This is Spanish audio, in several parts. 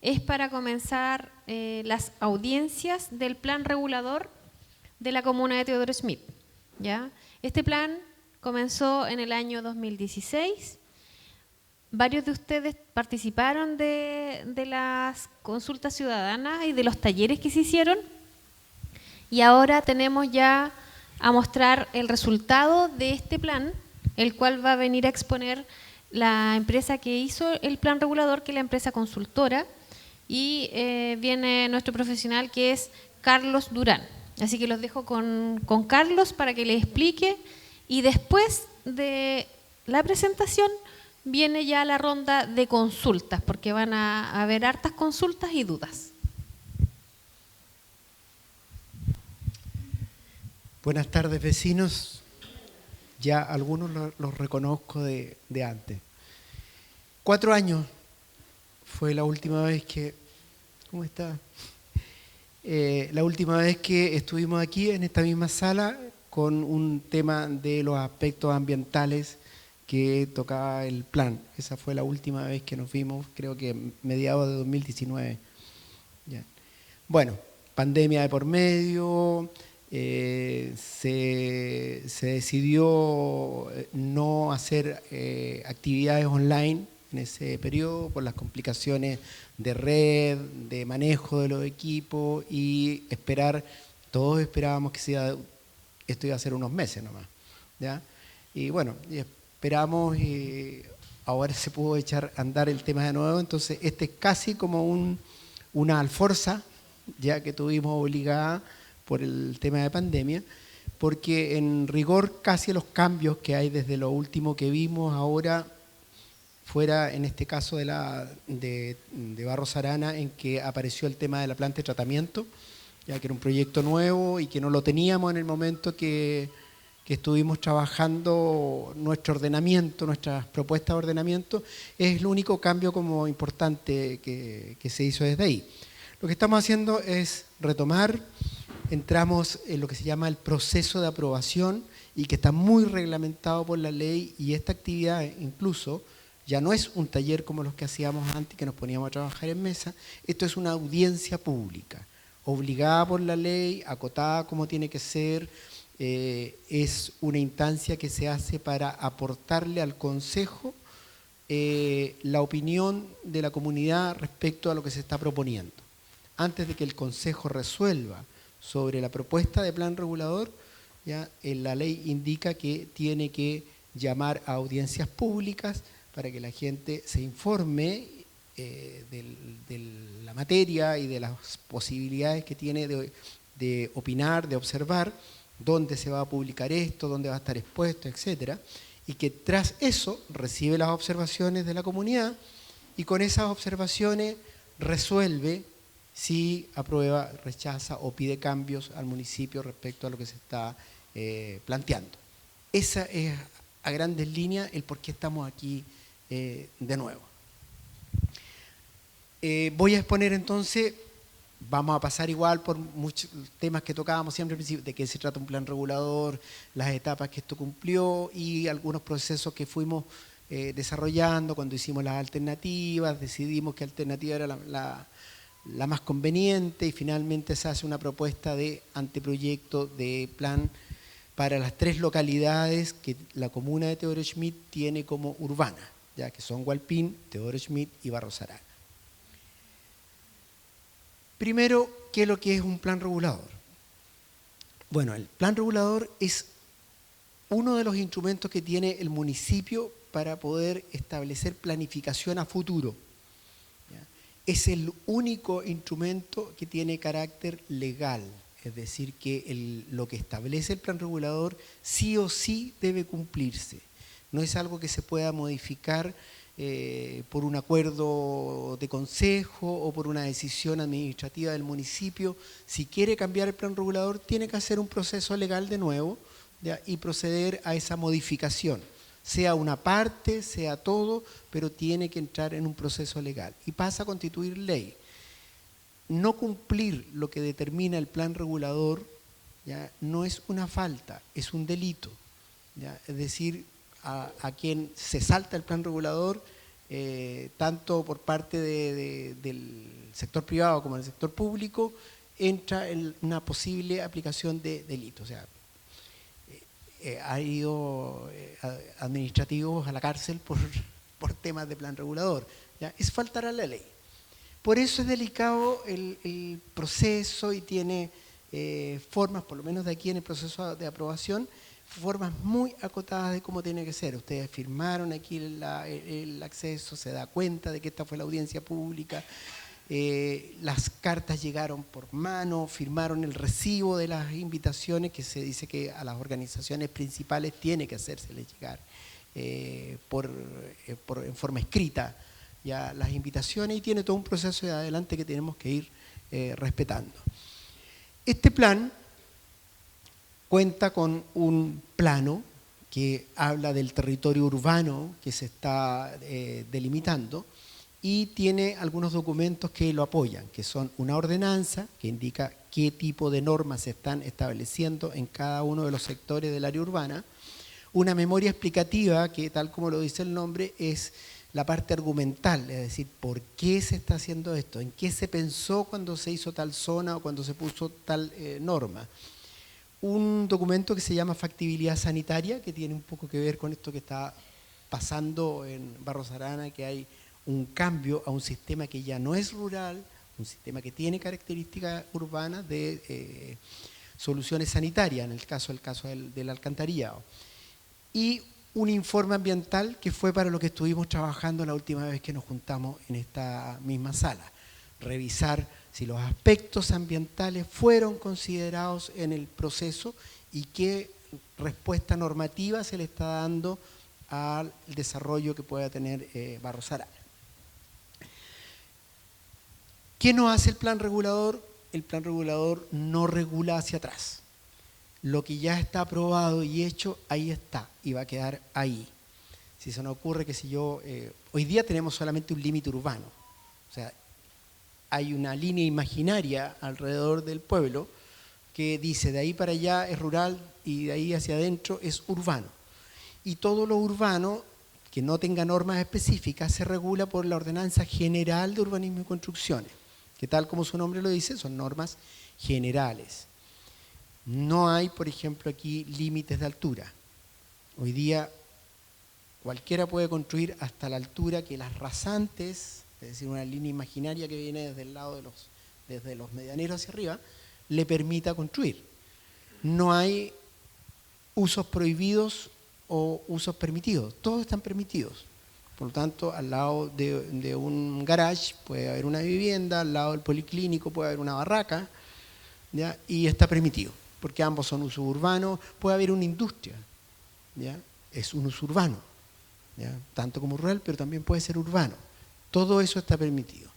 es para comenzar las audiencias del plan regulador de la comuna de Teodoro Schmidt, ¿ya? Este plan comenzó en el año 2016. Varios de ustedes participaron de las consultas ciudadanas y de los talleres que se hicieron. Y ahora tenemos ya a mostrar el resultado de este plan, el cual va a venir a exponer la empresa que hizo el plan regulador, que es la empresa consultora, y viene nuestro profesional, que es Carlos Durán. Así que los dejo con Carlos para que les explique, y después de la presentación viene ya la ronda de consultas, porque van a haber hartas consultas y dudas. Buenas tardes, vecinos. Ya algunos los reconozco de antes. 4 años fue la última vez que... ¿Cómo está? La última vez que estuvimos aquí en esta misma sala con un tema de los aspectos ambientales que tocaba el plan. Esa fue la última vez que nos vimos, creo que mediados de 2019. Ya. Bueno, pandemia de por medio, se decidió no hacer actividades online en ese periodo por las complicaciones de red, de manejo de los equipos y esperar. Todos esperábamos que esto iba a ser unos meses nomás, ¿ya? Y bueno, y esperamos y ahora se pudo echar a andar el tema de nuevo. Entonces este es casi como una alforza ya que tuvimos obligada por el tema de pandemia, porque en rigor casi los cambios que hay desde lo último que vimos ahora, fuera en este caso de Barros Arana, en que apareció el tema de la planta de tratamiento, ya que era un proyecto nuevo y que no lo teníamos en el momento que estuvimos trabajando nuestro ordenamiento, nuestras propuestas de ordenamiento. Es el único cambio como importante que se hizo desde ahí. Lo que estamos haciendo es retomar. Entramos en lo que se llama el proceso de aprobación y que está muy reglamentado por la ley, y esta actividad incluso ya no es un taller como los que hacíamos antes, que nos poníamos a trabajar en mesa. Esto es una audiencia pública, obligada por la ley, acotada como tiene que ser. Es una instancia que se hace para aportarle al Consejo la opinión de la comunidad respecto a lo que se está proponiendo. Antes de que el Consejo resuelva sobre la propuesta de plan regulador, ya la ley indica que tiene que llamar a audiencias públicas para que la gente se informe de la materia y de las posibilidades que tiene de opinar, de observar, dónde se va a publicar esto, dónde va a estar expuesto, etcétera, y que tras eso recibe las observaciones de la comunidad y con esas observaciones resuelve si aprueba, rechaza o pide cambios al municipio respecto a lo que se está planteando. Esa es a grandes líneas el por qué estamos aquí de nuevo. Voy a exponer entonces, vamos a pasar igual por muchos temas que tocábamos siempre al principio, de qué se trata un plan regulador, las etapas que esto cumplió y algunos procesos que fuimos desarrollando cuando hicimos las alternativas, decidimos qué alternativa era la más conveniente y finalmente se hace una propuesta de anteproyecto de plan para las 3 localidades que la comuna de Teodoro Schmidt tiene como urbana, ya que son Hualpín, Teodoro Schmidt y Barros Arana. Primero, ¿qué es lo que es un plan regulador? Bueno, el plan regulador es uno de los instrumentos que tiene el municipio para poder establecer planificación a futuro. Es el único instrumento que tiene carácter legal, es decir, que lo que establece el plan regulador sí o sí debe cumplirse. No es algo que se pueda modificar por un acuerdo de consejo o por una decisión administrativa del municipio. Si quiere cambiar el plan regulador, tiene que hacer un proceso legal de nuevo, ¿ya? Y proceder a esa modificación. Sea una parte, sea todo, pero tiene que entrar en un proceso legal y pasa a constituir ley. No cumplir lo que determina el plan regulador, ¿ya? No es una falta, es un delito, ¿ya? Es decir, a quien se salta el plan regulador tanto por parte del sector privado como del sector público, entra en una posible aplicación de delito. O sea, ha ido administrativos a la cárcel por temas de plan regulador. ¿Ya? Es faltar a la ley. Por eso es delicado el proceso y tiene formas, por lo menos de aquí en el proceso de aprobación, formas muy acotadas de cómo tiene que ser. Ustedes firmaron aquí el acceso, se da cuenta de que esta fue la audiencia pública, las cartas llegaron por mano, firmaron el recibo de las invitaciones, que se dice que a las organizaciones principales tiene que hacérseles llegar en forma escrita ya las invitaciones, y tiene todo un proceso de adelante que tenemos que ir respetando. Este plan cuenta con un plano que habla del territorio urbano que se está delimitando, y tiene algunos documentos que lo apoyan, que son una ordenanza que indica qué tipo de normas se están estableciendo en cada uno de los sectores del área urbana, una memoria explicativa que, tal como lo dice el nombre, es la parte argumental, es decir, por qué se está haciendo esto, en qué se pensó cuando se hizo tal zona o cuando se puso tal norma. Un documento que se llama factibilidad sanitaria, que tiene un poco que ver con esto que está pasando en Barros Arana, que hay un cambio a un sistema que ya no es rural, un sistema que tiene características urbanas de soluciones sanitarias, en el caso del alcantarillado. Y un informe ambiental que fue para lo que estuvimos trabajando la última vez que nos juntamos en esta misma sala. Revisar si los aspectos ambientales fueron considerados en el proceso y qué respuesta normativa se le está dando al desarrollo que pueda tener Barros Arana. ¿Qué no hace el plan regulador? El plan regulador no regula hacia atrás. Lo que ya está aprobado y hecho, ahí está, y va a quedar ahí. Si se nos ocurre que hoy día tenemos solamente un límite urbano, o sea, hay una línea imaginaria alrededor del pueblo que dice de ahí para allá es rural y de ahí hacia adentro es urbano. Y todo lo urbano que no tenga normas específicas se regula por la Ordenanza General de Urbanismo y Construcciones, que tal como su nombre lo dice, son normas generales. No hay, por ejemplo, aquí límites de altura. Hoy día cualquiera puede construir hasta la altura que las rasantes, es decir, una línea imaginaria que viene desde el lado desde los medianeros hacia arriba, le permita construir. No hay usos prohibidos o usos permitidos, todos están permitidos. Por lo tanto, al lado de un garage puede haber una vivienda, al lado del policlínico puede haber una barraca, ¿ya? Y está permitido, porque ambos son usos urbanos. Puede haber una industria, ¿ya? Es un uso urbano, ¿ya? Tanto como rural, pero también puede ser urbano. Todo eso está permitido.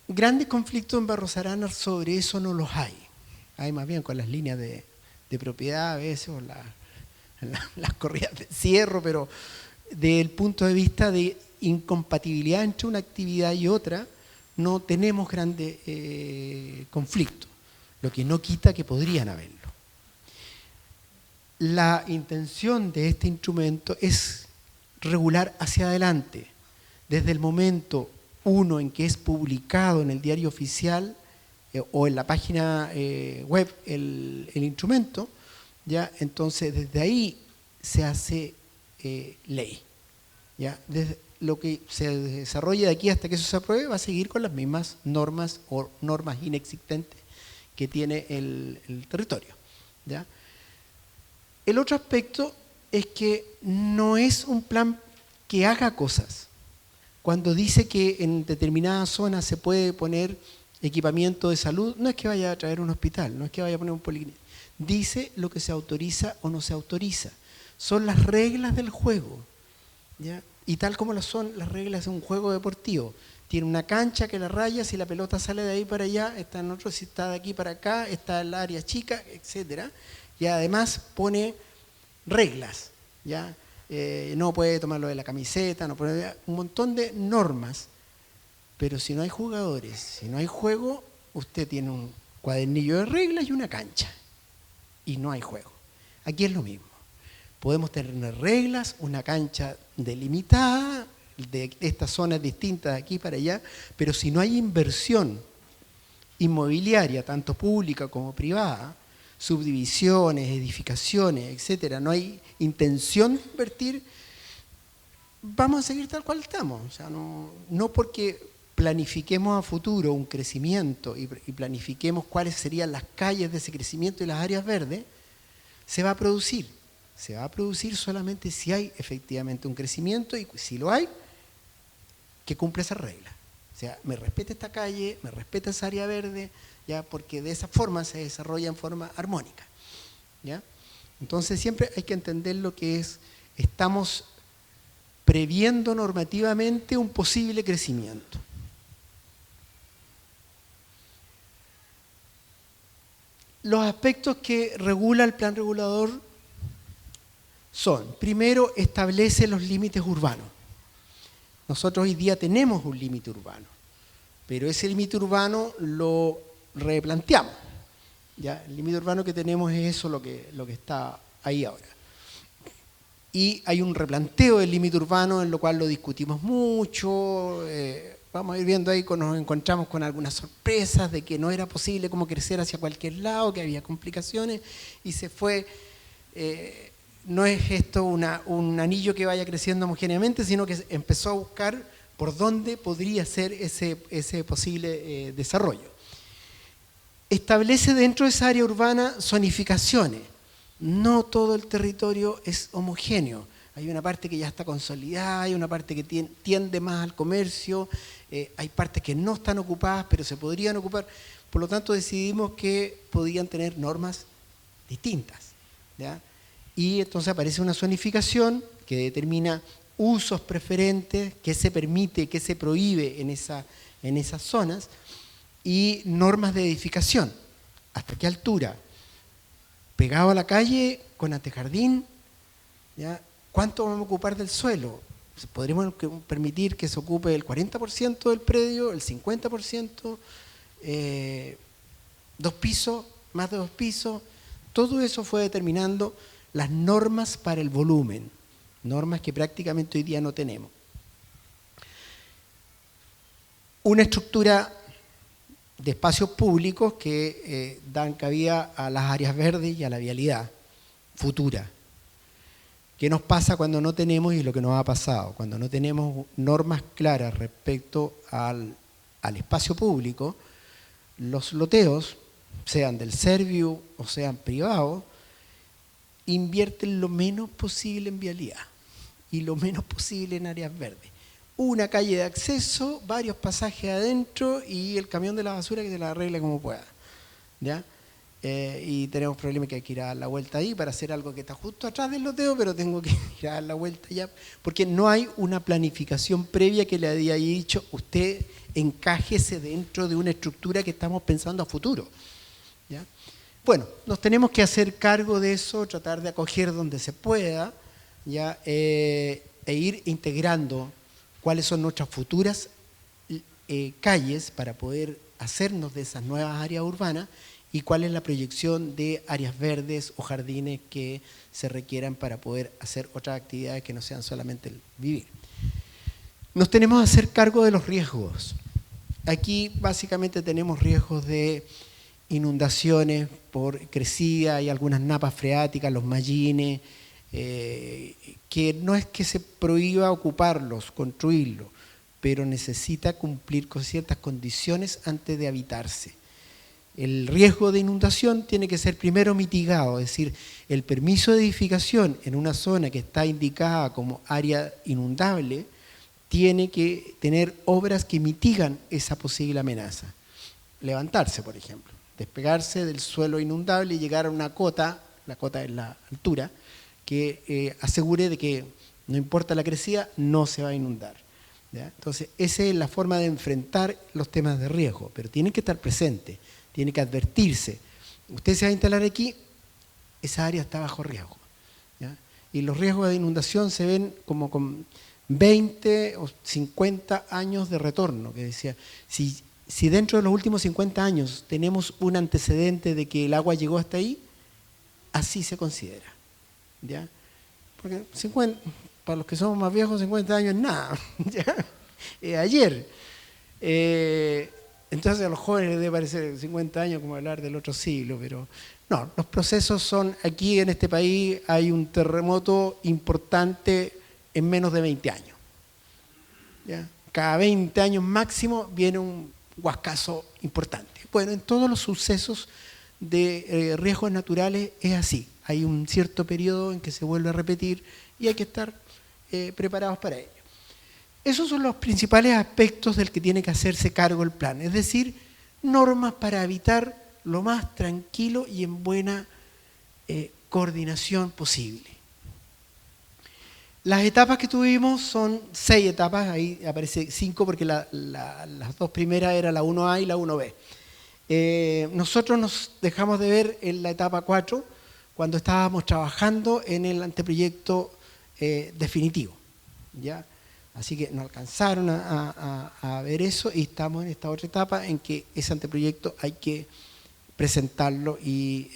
Grandes conflictos en Barros Arana sobre eso no los hay. Hay más bien con las líneas de propiedad a veces, o las corridas de cierre, pero desde el punto de vista de incompatibilidad entre una actividad y otra, no tenemos grandes conflictos, lo que no quita que podrían haberlo. La intención de este instrumento es regular hacia adelante, desde el momento uno en que es publicado en el diario oficial o en la página web el instrumento, ¿ya? Entonces desde ahí se hace ley, ¿ya? Desde lo que se desarrolle de aquí hasta que eso se apruebe va a seguir con las mismas normas o normas inexistentes que tiene el territorio, ¿ya? El otro aspecto es que no es un plan que haga cosas. Cuando dice que en determinadas zonas se puede poner equipamiento de salud, no es que vaya a traer un hospital, no es que vaya a poner un policlínico. Dice lo que se autoriza o no se autoriza. Son las reglas del juego, ¿ya? Y tal como son las reglas de un juego deportivo. Tiene una cancha que la raya, si la pelota sale de ahí para allá, está en otro, si está de aquí para acá, está en el área chica, etcétera. Y además pone reglas, ¿ya? No puede tomarlo de la camiseta, no puede, un montón de normas. Pero si no hay jugadores, si no hay juego, usted tiene un cuadernillo de reglas y una cancha. Y no hay juego. Aquí es lo mismo. Podemos tener reglas, una cancha delimitada, de estas zonas distintas de aquí para allá, pero si no hay inversión inmobiliaria, tanto pública como privada, subdivisiones, edificaciones, etcétera, no hay intención de invertir, vamos a seguir tal cual estamos. O sea, no porque planifiquemos a futuro un crecimiento y planifiquemos cuáles serían las calles de ese crecimiento y las áreas verdes, se va a producir. Se va a producir solamente si hay efectivamente un crecimiento y si lo hay, que cumpla esa regla. O sea, me respeta esta calle, me respeta esa área verde, ¿ya? Porque de esa forma se desarrolla en forma armónica, ¿ya? Entonces siempre hay que entender lo que es, estamos previendo normativamente un posible crecimiento. Los aspectos que regula el plan regulador son, primero, establece los límites urbanos. Nosotros hoy día tenemos un límite urbano, pero ese límite urbano lo replanteamos. ¿Ya? El límite urbano que tenemos es eso lo que está ahí ahora. Y hay un replanteo del límite urbano en lo cual lo discutimos mucho. Vamos a ir viendo ahí, nos encontramos con algunas sorpresas de que no era posible como crecer hacia cualquier lado, que había complicaciones y se fue... no es esto un anillo que vaya creciendo homogéneamente, sino que empezó a buscar por dónde podría ser ese posible desarrollo. Establece dentro de esa área urbana zonificaciones. No todo el territorio es homogéneo. Hay una parte que ya está consolidada, hay una parte que tiende más al comercio, hay partes que no están ocupadas, pero se podrían ocupar. Por lo tanto, decidimos que podían tener normas distintas, ¿ya? Y entonces aparece una zonificación que determina usos preferentes, qué se permite, qué se prohíbe en esas zonas, y normas de edificación. ¿Hasta qué altura? Pegado a la calle, con antejardín, ¿ya? ¿Cuánto vamos a ocupar del suelo? ¿Podremos permitir que se ocupe el 40% del predio, el 50%, 2 pisos, más de 2 pisos? Todo eso fue determinando las normas para el volumen, normas que prácticamente hoy día no tenemos. Una estructura de espacios públicos que dan cabida a las áreas verdes y a la vialidad futura. ¿Qué nos pasa cuando no tenemos, y lo que nos ha pasado, cuando no tenemos normas claras respecto al espacio público? Los loteos, sean del Serviu o sean privados, invierten lo menos posible en vialidad y lo menos posible en áreas verdes. Una calle de acceso, varios pasajes adentro y el camión de la basura que se la arregle como pueda, ¿ya? Y tenemos problemas que hay que ir a dar la vuelta ahí para hacer algo que está justo atrás del loteo, pero tengo que ir a dar la vuelta ya, porque no hay una planificación previa que le haya dicho, usted encájese dentro de una estructura que estamos pensando a futuro, ¿ya? Bueno, nos tenemos que hacer cargo de eso, tratar de acoger donde se pueda, ¿ya? E ir integrando cuáles son nuestras futuras calles para poder hacernos de esas nuevas áreas urbanas y cuál es la proyección de áreas verdes o jardines que se requieran para poder hacer otras actividades que no sean solamente el vivir. Nos tenemos que hacer cargo de los riesgos. Aquí básicamente tenemos riesgos de inundaciones por crecida y algunas napas freáticas, los mallines, que no es que se prohíba ocuparlos, construirlos, pero necesita cumplir con ciertas condiciones antes de habitarse. El riesgo de inundación tiene que ser primero mitigado, es decir, el permiso de edificación en una zona que está indicada como área inundable tiene que tener obras que mitigan esa posible amenaza. Levantarse, por ejemplo, despegarse del suelo inundable y llegar a una cota, la cota es la altura, que asegure de que no importa la crecida, no se va a inundar, ¿ya? Entonces, esa es la forma de enfrentar los temas de riesgo, pero tienen que estar presentes, tiene que advertirse. Usted se va a instalar aquí, esa área está bajo riesgo, ¿ya? Y los riesgos de inundación se ven como con 20 o 50 años de retorno, que decía, si dentro de los últimos 50 años tenemos un antecedente de que el agua llegó hasta ahí, así se considera, ¿ya? Porque para los que somos más viejos, 50 años es nada, ¿ya? Ayer. Entonces a los jóvenes les debe parecer 50 años como hablar del otro siglo, pero no, los procesos son, aquí en este país hay un terremoto importante en menos de 20 años. ¿Ya? Cada 20 años máximo viene un huascazo importante. Bueno, en todos los sucesos de riesgos naturales es así. Hay un cierto periodo en que se vuelve a repetir y hay que estar preparados para ello. Esos son los principales aspectos del que tiene que hacerse cargo el plan, es decir, normas para habitar lo más tranquilo y en buena coordinación posible. Las etapas que tuvimos son 6 etapas, ahí aparece 5 porque las dos primeras eran la 1A y la 1B. Nosotros nos dejamos de ver en la etapa 4 cuando estábamos trabajando en el anteproyecto definitivo, ¿ya? Así que no alcanzaron a ver eso y estamos en esta otra etapa en que ese anteproyecto hay que presentarlo y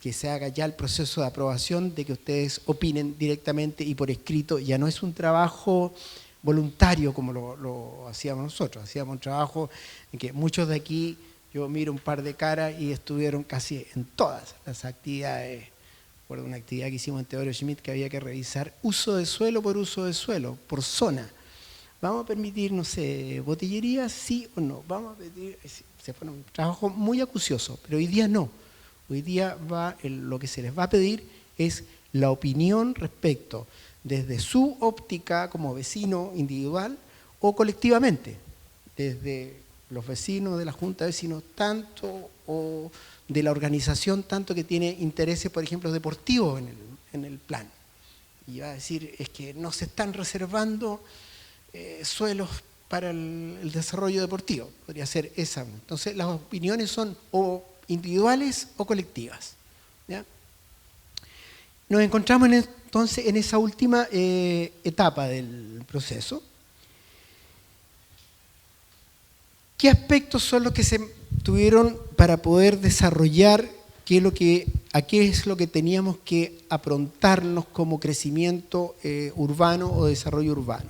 que se haga ya el proceso de aprobación, de que ustedes opinen directamente y por escrito. Ya no es un trabajo voluntario como lo hacíamos nosotros, hacíamos un trabajo en que muchos de aquí, yo miro un par de caras y estuvieron casi en todas las actividades. Recuerdo una actividad que hicimos en Teodoro Schmidt que había que revisar uso de suelo, por zona. ¿Vamos a permitir, no sé, botillería, sí o no? Vamos a pedir, se fue un trabajo muy acucioso, pero hoy día no. Hoy día lo que se les va a pedir es la opinión respecto, desde su óptica como vecino individual o colectivamente, desde los vecinos de la Junta de Vecinos tanto o de la organización tanto que tiene intereses, por ejemplo, deportivos en el plan. Y va a decir, es que no se están reservando suelos para el desarrollo deportivo. Podría ser esa. Entonces, las opiniones son o individuales o colectivas, ¿ya? Nos encontramos entonces en esa última etapa del proceso. ¿Qué aspectos son los que se tuvieron para poder desarrollar a qué es lo que teníamos que aprontarnos como crecimiento urbano o desarrollo urbano?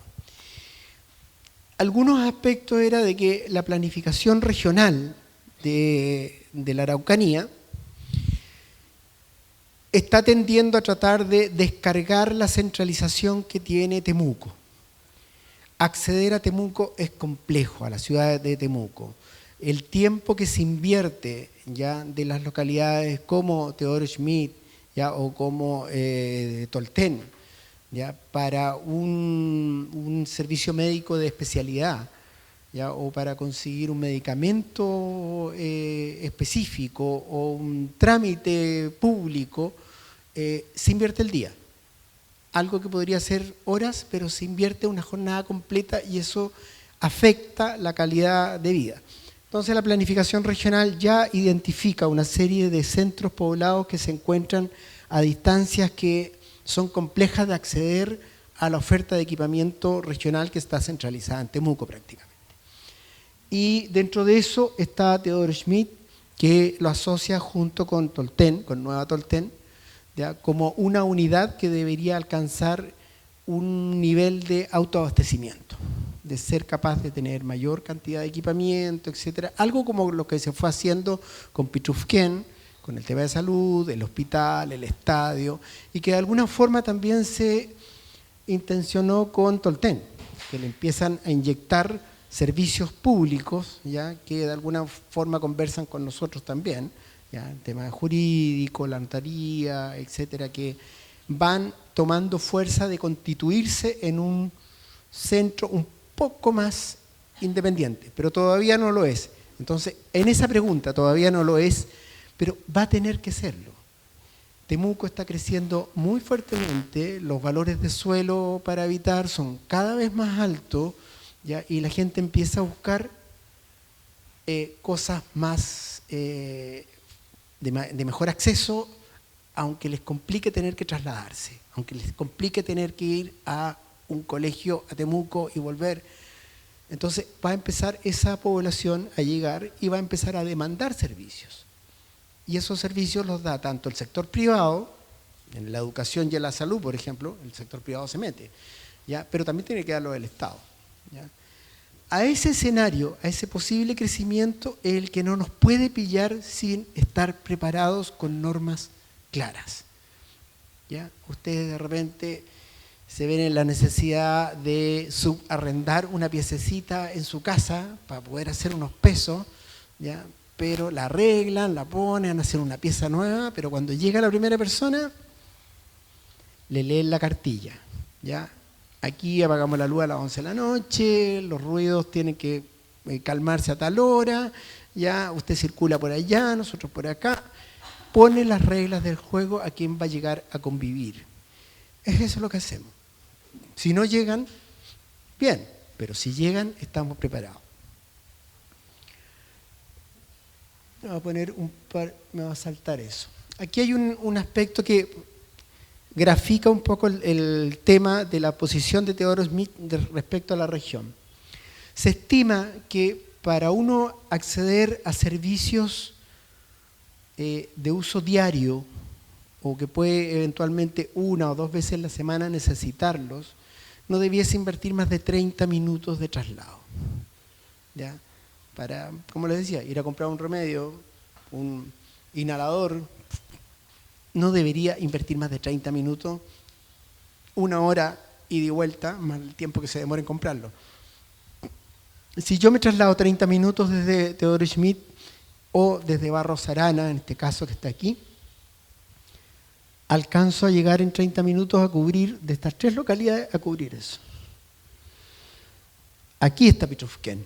Algunos aspectos era de que la planificación regional de la Araucanía está tendiendo a tratar de descargar la centralización que tiene Temuco. Acceder a Temuco es complejo, a la ciudad de Temuco. El tiempo que se invierte ya de las localidades como Teodoro Schmidt ya, o como Tolten, ya, para un servicio médico de especialidad, ya, o para conseguir un medicamento específico o un trámite público, se invierte el día. Algo que podría ser horas, pero se invierte una jornada completa y eso afecta la calidad de vida. Entonces la planificación regional ya identifica una serie de centros poblados que se encuentran a distancias que son complejas de acceder a la oferta de equipamiento regional que está centralizada en Temuco prácticamente. Y dentro de eso está Teodoro Schmidt, que lo asocia junto con Tolten, con Nueva Tolten, ¿ya? Como una unidad que debería alcanzar un nivel de autoabastecimiento, de ser capaz de tener mayor cantidad de equipamiento, etcétera. Algo como lo que se fue haciendo con Pitrufquén, con el tema de salud, el hospital, el estadio, y que de alguna forma también se intencionó con Tolten, que le empiezan a inyectar servicios públicos, ya, que de alguna forma conversan con nosotros también, ya, el tema jurídico, la notaría, etcétera, que van tomando fuerza de constituirse en un centro un poco más independiente, pero todavía no lo es. Entonces, en esa pregunta todavía no lo es, pero va a tener que serlo. Temuco está creciendo muy fuertemente, los valores de suelo para habitar son cada vez más altos, ¿ya? Y la gente empieza a buscar cosas más de mejor acceso, aunque les complique tener que trasladarse, aunque les complique tener que ir a un colegio a Temuco y volver. Entonces va a empezar esa población a llegar y va a empezar a demandar servicios. Y esos servicios los da tanto el sector privado, En la educación y en la salud, por ejemplo, el sector privado se mete, ¿ya? Pero también tiene que darlo el Estado, ¿ya? A ese escenario, a ese posible crecimiento, es el que no nos puede pillar sin estar preparados con normas claras, ¿ya? Ustedes de repente se ven en la necesidad de subarrendar una piececita en su casa para poder hacer unos pesos, ¿ya? Pero la arreglan, la ponen, hacen una pieza nueva, pero cuando llega la primera persona, le leen la cartilla, ¿ya? Aquí apagamos la luz a las 11 de la noche, los ruidos tienen que calmarse a tal hora, ya usted circula por allá, nosotros por acá. Pone las reglas del juego a quien va a llegar a convivir. Es eso lo que hacemos. Si no llegan, bien, pero si llegan, estamos preparados. Me voy a poner me va a saltar eso. Aquí hay un aspecto que grafica un poco el tema de la posición de Teodoro Schmidt respecto a la región. Se estima que para uno acceder a servicios de uso diario, o que puede eventualmente 1 o 2 veces en la semana necesitarlos, no debiese invertir más de 30 minutos de traslado, ¿ya? Para, como les decía, ir a comprar un remedio, un inhalador, no debería invertir más de 30 minutos, 1 hora ida y vuelta, más el tiempo que se demora en comprarlo. Si yo me traslado 30 minutos desde Teodoro Schmidt o desde Barros Arana, en este caso que está aquí, alcanzo a llegar en 30 minutos a cubrir, de estas 3 localidades, a cubrir eso. Aquí está Pitrufquén.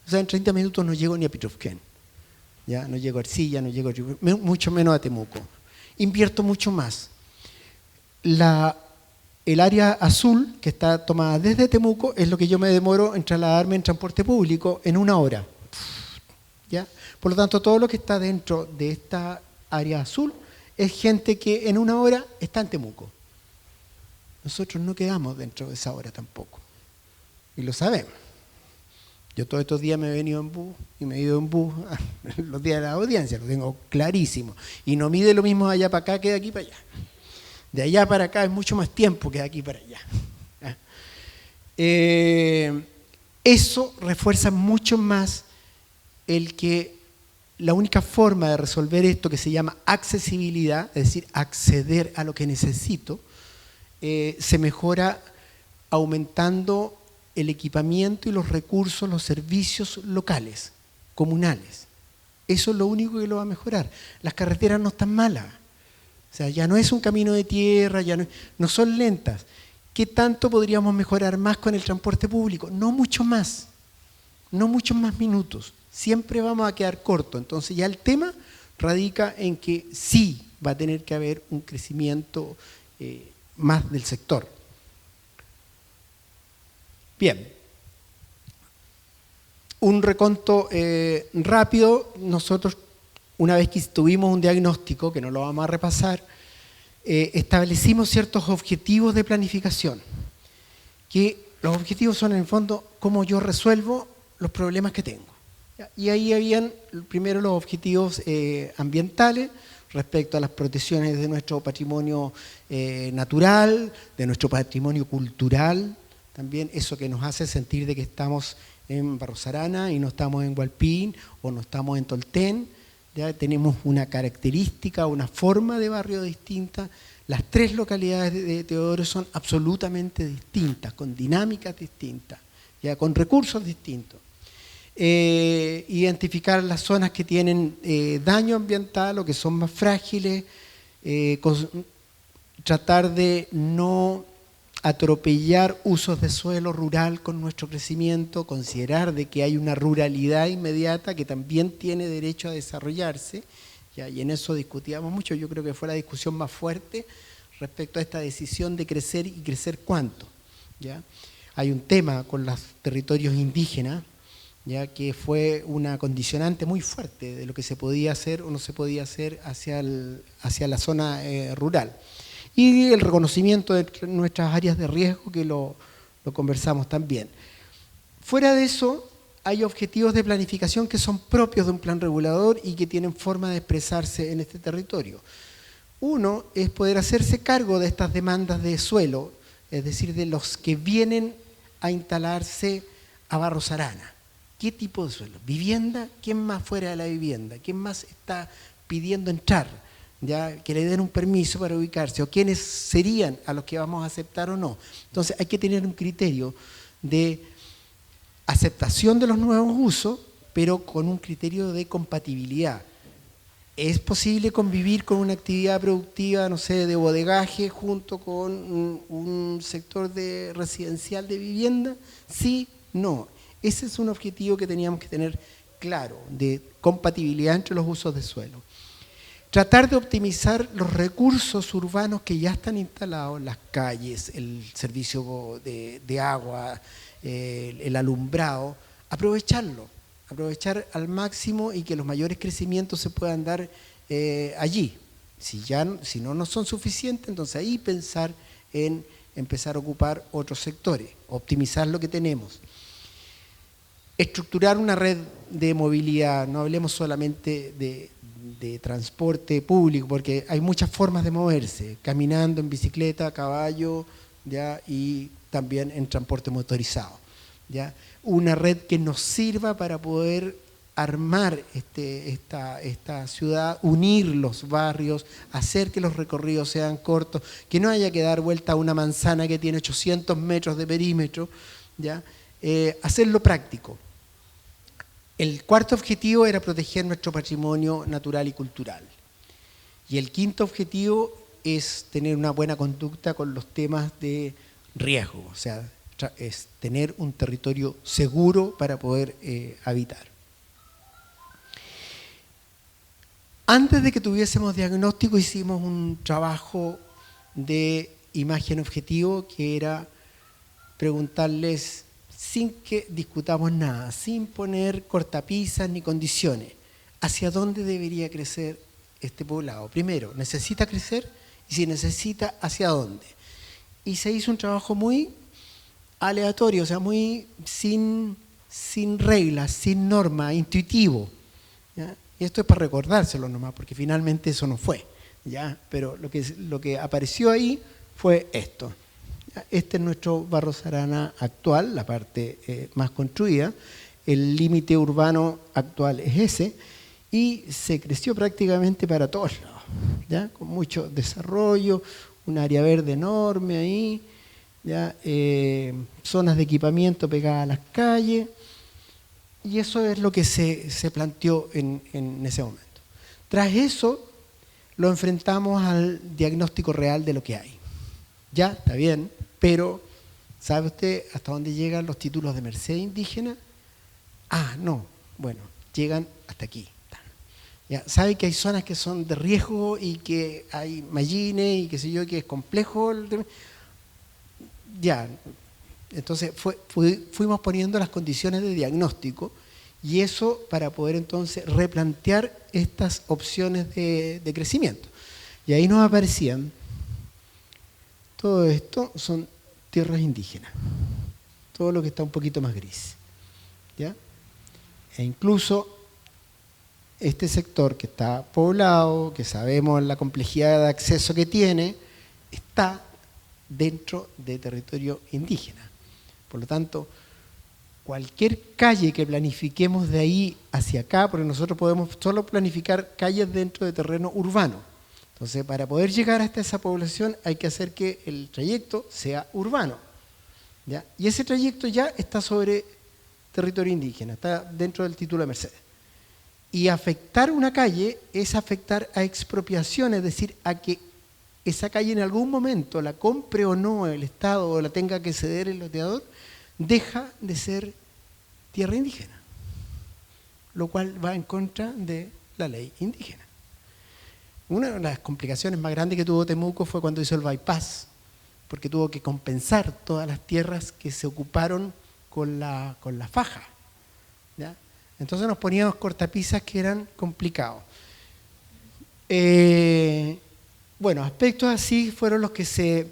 O sea, en 30 minutos no llego ni a Pitrufquén. ¿Ya? No llego a Ercilla, no llego a, mucho menos a Temuco. Invierto mucho más. El área azul, que está tomada desde Temuco, es lo que yo me demoro en trasladarme en transporte público en 1 hora. ¿Ya? Por lo tanto, todo lo que está dentro de esta área azul es gente que en 1 hora está en Temuco. Nosotros no quedamos dentro de esa hora tampoco. Y lo sabemos. Yo todos estos días me he venido en bus y me he ido en bus los días de la audiencia, lo tengo clarísimo. Y no mide lo mismo de allá para acá que de aquí para allá. De allá para acá es mucho más tiempo que de aquí para allá. Eso refuerza mucho más el que la única forma de resolver esto, que se llama accesibilidad, es decir, acceder a lo que necesito, se mejora aumentando el equipamiento y los recursos, los servicios locales, comunales. Eso es lo único que lo va a mejorar. Las carreteras no están malas. O sea, ya no es un camino de tierra, ya no son lentas. ¿Qué tanto podríamos mejorar más con el transporte público? No mucho más. No muchos más minutos. Siempre vamos a quedar cortos. Entonces ya el tema radica en que sí va a tener que haber un crecimiento más del sector. Bien, un reconto rápido. Nosotros, una vez que tuvimos un diagnóstico, que no lo vamos a repasar, establecimos ciertos objetivos de planificación, que los objetivos son en el fondo cómo yo resuelvo los problemas que tengo. Y ahí habían primero los objetivos ambientales, respecto a las protecciones de nuestro patrimonio natural, de nuestro patrimonio cultural. También eso que nos hace sentir de que estamos en Barros Arana y no estamos en Hualpín o no estamos en Tolten. Ya tenemos una característica, una forma de barrio distinta. Las 3 localidades de Teodoro son absolutamente distintas, con dinámicas distintas, ya con recursos distintos. Identificar las zonas que tienen daño ambiental o que son más frágiles, tratar de no atropellar usos de suelo rural con nuestro crecimiento, considerar de que hay una ruralidad inmediata que también tiene derecho a desarrollarse, ¿ya? Y en eso discutíamos mucho. Yo creo que fue la discusión más fuerte respecto a esta decisión de crecer y crecer cuánto, ¿ya? Hay un tema con los territorios indígenas, ya que fue una condicionante muy fuerte de lo que se podía hacer o no se podía hacer hacia la zona rural. Y el reconocimiento de nuestras áreas de riesgo, que lo conversamos también. Fuera de eso, hay objetivos de planificación que son propios de un plan regulador y que tienen forma de expresarse en este territorio. Uno es poder hacerse cargo de estas demandas de suelo, es decir, de los que vienen a instalarse a Barros Arana. ¿Qué tipo de suelo? ¿Vivienda? ¿Quién más fuera de la vivienda? ¿Quién más está pidiendo entrar? ¿Ya? Que le den un permiso para ubicarse, o quiénes serían a los que vamos a aceptar o no. Entonces hay que tener un criterio de aceptación de los nuevos usos, pero con un criterio de compatibilidad. ¿Es posible convivir con una actividad productiva, no sé, de bodegaje junto con un sector de residencial de vivienda? Sí, no. Ese es un objetivo que teníamos que tener claro, de compatibilidad entre los usos de suelo. Tratar de optimizar los recursos urbanos que ya están instalados, las calles, el servicio de agua, el alumbrado, aprovechar al máximo y que los mayores crecimientos se puedan dar allí. Si no son suficientes, entonces ahí pensar en empezar a ocupar otros sectores, optimizar lo que tenemos. Estructurar una red de movilidad, no hablemos solamente de transporte público, porque hay muchas formas de moverse, caminando, en bicicleta, a caballo, ¿ya? Y también en transporte motorizado, ¿ya? Una red que nos sirva para poder armar esta ciudad, unir los barrios, hacer que los recorridos sean cortos, que no haya que dar vuelta a una manzana que tiene 800 metros de perímetro, ¿ya? Hacerlo práctico. El cuarto objetivo era proteger nuestro patrimonio natural y cultural. Y el quinto objetivo es tener una buena conducta con los temas de riesgo, o sea, es tener un territorio seguro para poder habitar. Antes de que tuviésemos diagnóstico, hicimos un trabajo de imagen objetivo que era preguntarles, sin que discutamos nada, sin poner cortapisas ni condiciones, ¿hacia dónde debería crecer este poblado? Primero, ¿necesita crecer? Y si necesita, ¿hacia dónde? Y se hizo un trabajo muy aleatorio, o sea, muy sin reglas, sin norma, intuitivo, ¿ya? Y esto es para recordárselo nomás, porque finalmente eso no fue, ¿ya? Pero lo que apareció ahí fue esto. Este es nuestro Barros Arana actual, la parte más construida. El límite urbano actual es ese, y se creció prácticamente para todos lados, ¿ya? Con mucho desarrollo, un área verde enorme ahí, ¿ya? Zonas de equipamiento pegadas a las calles, y eso es lo que se planteó en ese momento. Tras eso, lo enfrentamos al diagnóstico real de lo que hay. Ya, está bien, pero ¿sabe usted hasta dónde llegan los títulos de merced indígena? Ah, no, bueno, llegan hasta aquí. Ya, ¿sabe que hay zonas que son de riesgo y que hay mallines y qué sé yo, que es complejo? Ya, entonces fuimos poniendo las condiciones de diagnóstico, y eso para poder entonces replantear estas opciones de crecimiento. Y ahí nos aparecían, todo esto son tierras indígenas, todo lo que está un poquito más gris, ¿ya? E incluso este sector que está poblado, que sabemos la complejidad de acceso que tiene, está dentro de territorio indígena. Por lo tanto, cualquier calle que planifiquemos de ahí hacia acá, porque nosotros podemos solo planificar calles dentro de terreno urbano. Entonces, para poder llegar hasta esa población hay que hacer que el trayecto sea urbano, ¿ya? Y ese trayecto ya está sobre territorio indígena, está dentro del título de merced. Y afectar una calle es afectar a expropiación, es decir, a que esa calle en algún momento, la compre o no el Estado o la tenga que ceder el loteador, deja de ser tierra indígena, lo cual va en contra de la ley indígena. Una de las complicaciones más grandes que tuvo Temuco fue cuando hizo el bypass, porque tuvo que compensar todas las tierras que se ocuparon con la faja, ¿ya? Entonces nos poníamos cortapisas que eran complicados. Bueno, aspectos así fueron los que se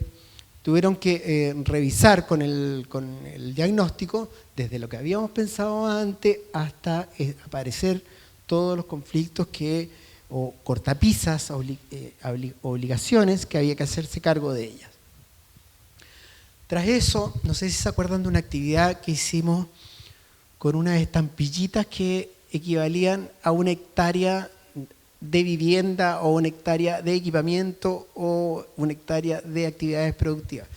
tuvieron que revisar con el diagnóstico, desde lo que habíamos pensado antes hasta aparecer todos los conflictos que o cortapisas, obligaciones que había que hacerse cargo de ellas. Tras eso, no sé si se acuerdan de una actividad que hicimos con unas estampillitas que equivalían a 1 hectárea de vivienda o 1 hectárea de equipamiento o 1 hectárea de actividades productivas.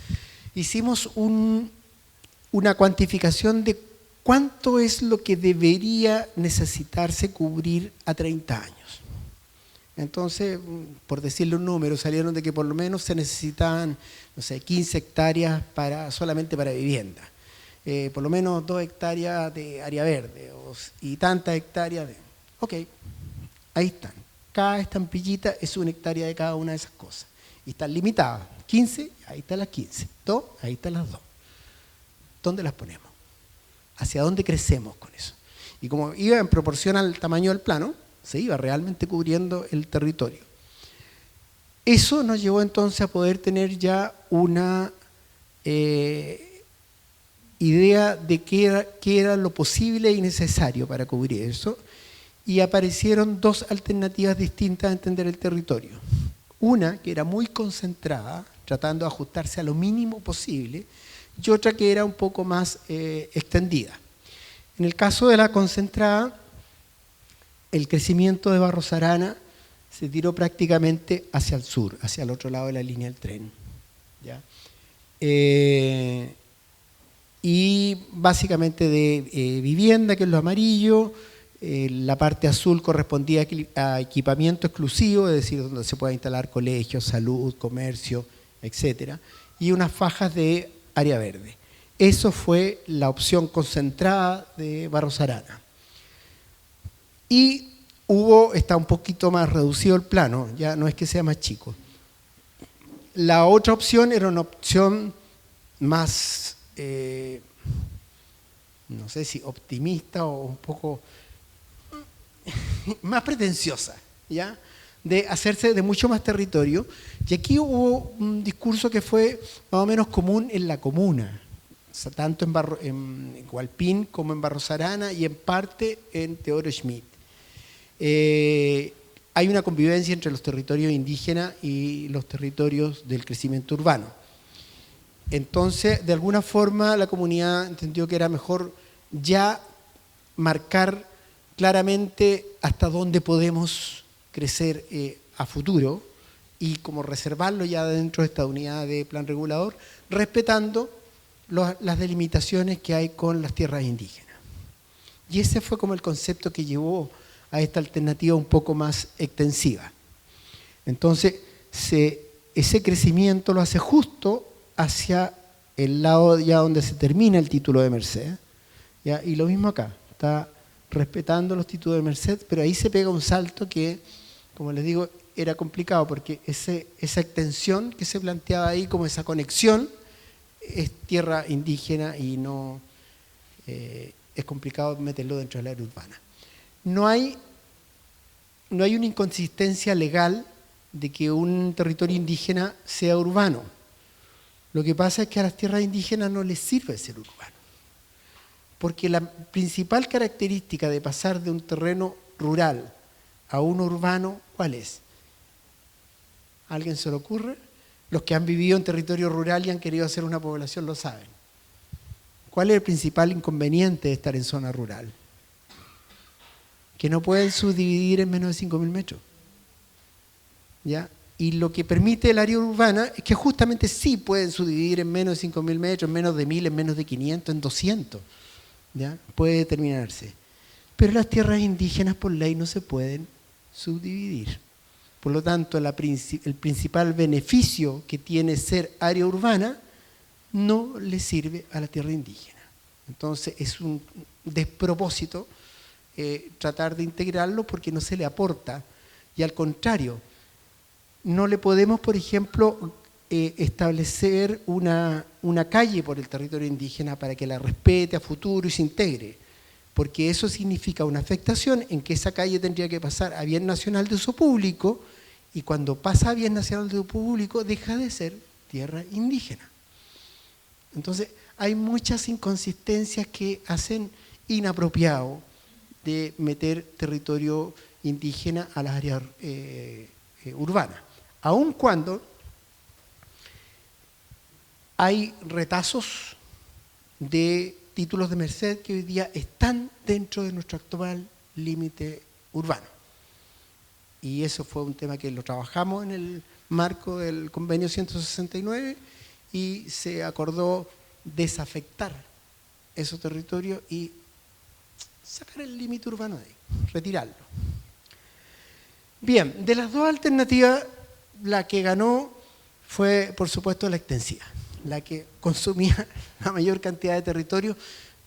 Hicimos una cuantificación de cuánto es lo que debería necesitarse cubrir a 30 años. Entonces, por decirle un número, salieron de que por lo menos se necesitaban, no sé, 15 hectáreas solamente para vivienda. Por lo menos 2 hectáreas de área verde y tantas hectáreas de... Ok, ahí están. Cada estampillita es 1 hectárea de cada una de esas cosas. Y están limitadas. 15, ahí están las 15. 2, ahí están las 2. ¿Dónde las ponemos? ¿Hacia dónde crecemos con eso? Y como iba en proporción al tamaño del plano, se iba realmente cubriendo el territorio. Eso nos llevó entonces a poder tener ya una idea de qué era lo posible y necesario para cubrir eso, y aparecieron 2 alternativas distintas a entender el territorio. Una que era muy concentrada, tratando de ajustarse a lo mínimo posible, y otra que era un poco más extendida. En el caso de la concentrada, el crecimiento de Barros Arana se tiró prácticamente hacia el sur, hacia el otro lado de la línea del tren. ¿Ya? Y básicamente de vivienda, que es lo amarillo, la parte azul correspondía a equipamiento exclusivo, es decir, donde se pueda instalar colegios, salud, comercio, etc. Y unas fajas de área verde. Eso fue la opción concentrada de Barros Arana. Y está un poquito más reducido el plano, ya no es que sea más chico. La otra opción era una opción más, no sé si optimista o un poco más pretenciosa, ¿ya? De hacerse de mucho más territorio. Y aquí hubo un discurso que fue más o menos común en la comuna, o sea, tanto en Hualpín como en Barros Arana y en parte en Teodoro Schmidt. Hay una convivencia entre los territorios indígenas y los territorios del crecimiento urbano. Entonces, de alguna forma, la comunidad entendió que era mejor ya marcar claramente hasta dónde podemos crecer a futuro y como reservarlo ya dentro de esta unidad de plan regulador, respetando las delimitaciones que hay con las tierras indígenas. Y ese fue como el concepto que llevó a esta alternativa un poco más extensiva. Entonces, ese crecimiento lo hace justo hacia el lado ya donde se termina el título de merced, ¿ya? Y lo mismo acá, está respetando los títulos de merced, pero ahí se pega un salto que, como les digo, era complicado, porque esa extensión que se planteaba ahí, como esa conexión, es tierra indígena y no es complicado meterlo dentro del área urbana. No hay una inconsistencia legal de que un territorio indígena sea urbano. Lo que pasa es que a las tierras indígenas no les sirve ser urbano. Porque la principal característica de pasar de un terreno rural a un urbano, ¿cuál es? ¿A alguien se le ocurre? Los que han vivido en territorio rural y han querido hacer una población lo saben. ¿Cuál es el principal inconveniente de estar en zona rural? Que no pueden subdividir en menos de 5.000 metros. ¿Ya? Y lo que permite el área urbana es que justamente sí pueden subdividir en menos de 5.000 metros, en menos de 1.000, en menos de 500, en 200. ¿Ya? Puede determinarse. Pero las tierras indígenas por ley no se pueden subdividir. Por lo tanto, el principal beneficio que tiene ser área urbana no le sirve a la tierra indígena. Entonces es un despropósito tratar de integrarlo porque no se le aporta. Y al contrario, no le podemos, por ejemplo, establecer una calle por el territorio indígena para que la respete a futuro y se integre, porque eso significa una afectación en que esa calle tendría que pasar a bien nacional de uso público, y cuando pasa a bien nacional de uso público deja de ser tierra indígena. Entonces hay muchas inconsistencias que hacen inapropiado de meter territorio indígena a las áreas urbanas. Aun cuando hay retazos de títulos de merced que hoy día están dentro de nuestro actual límite urbano. Y eso fue un tema que lo trabajamos en el marco del convenio 169 y se acordó desafectar esos territorios y sacar el límite urbano de ahí, retirarlo. Bien, de las dos alternativas, la que ganó fue, por supuesto, la extensiva, la que consumía la mayor cantidad de territorio,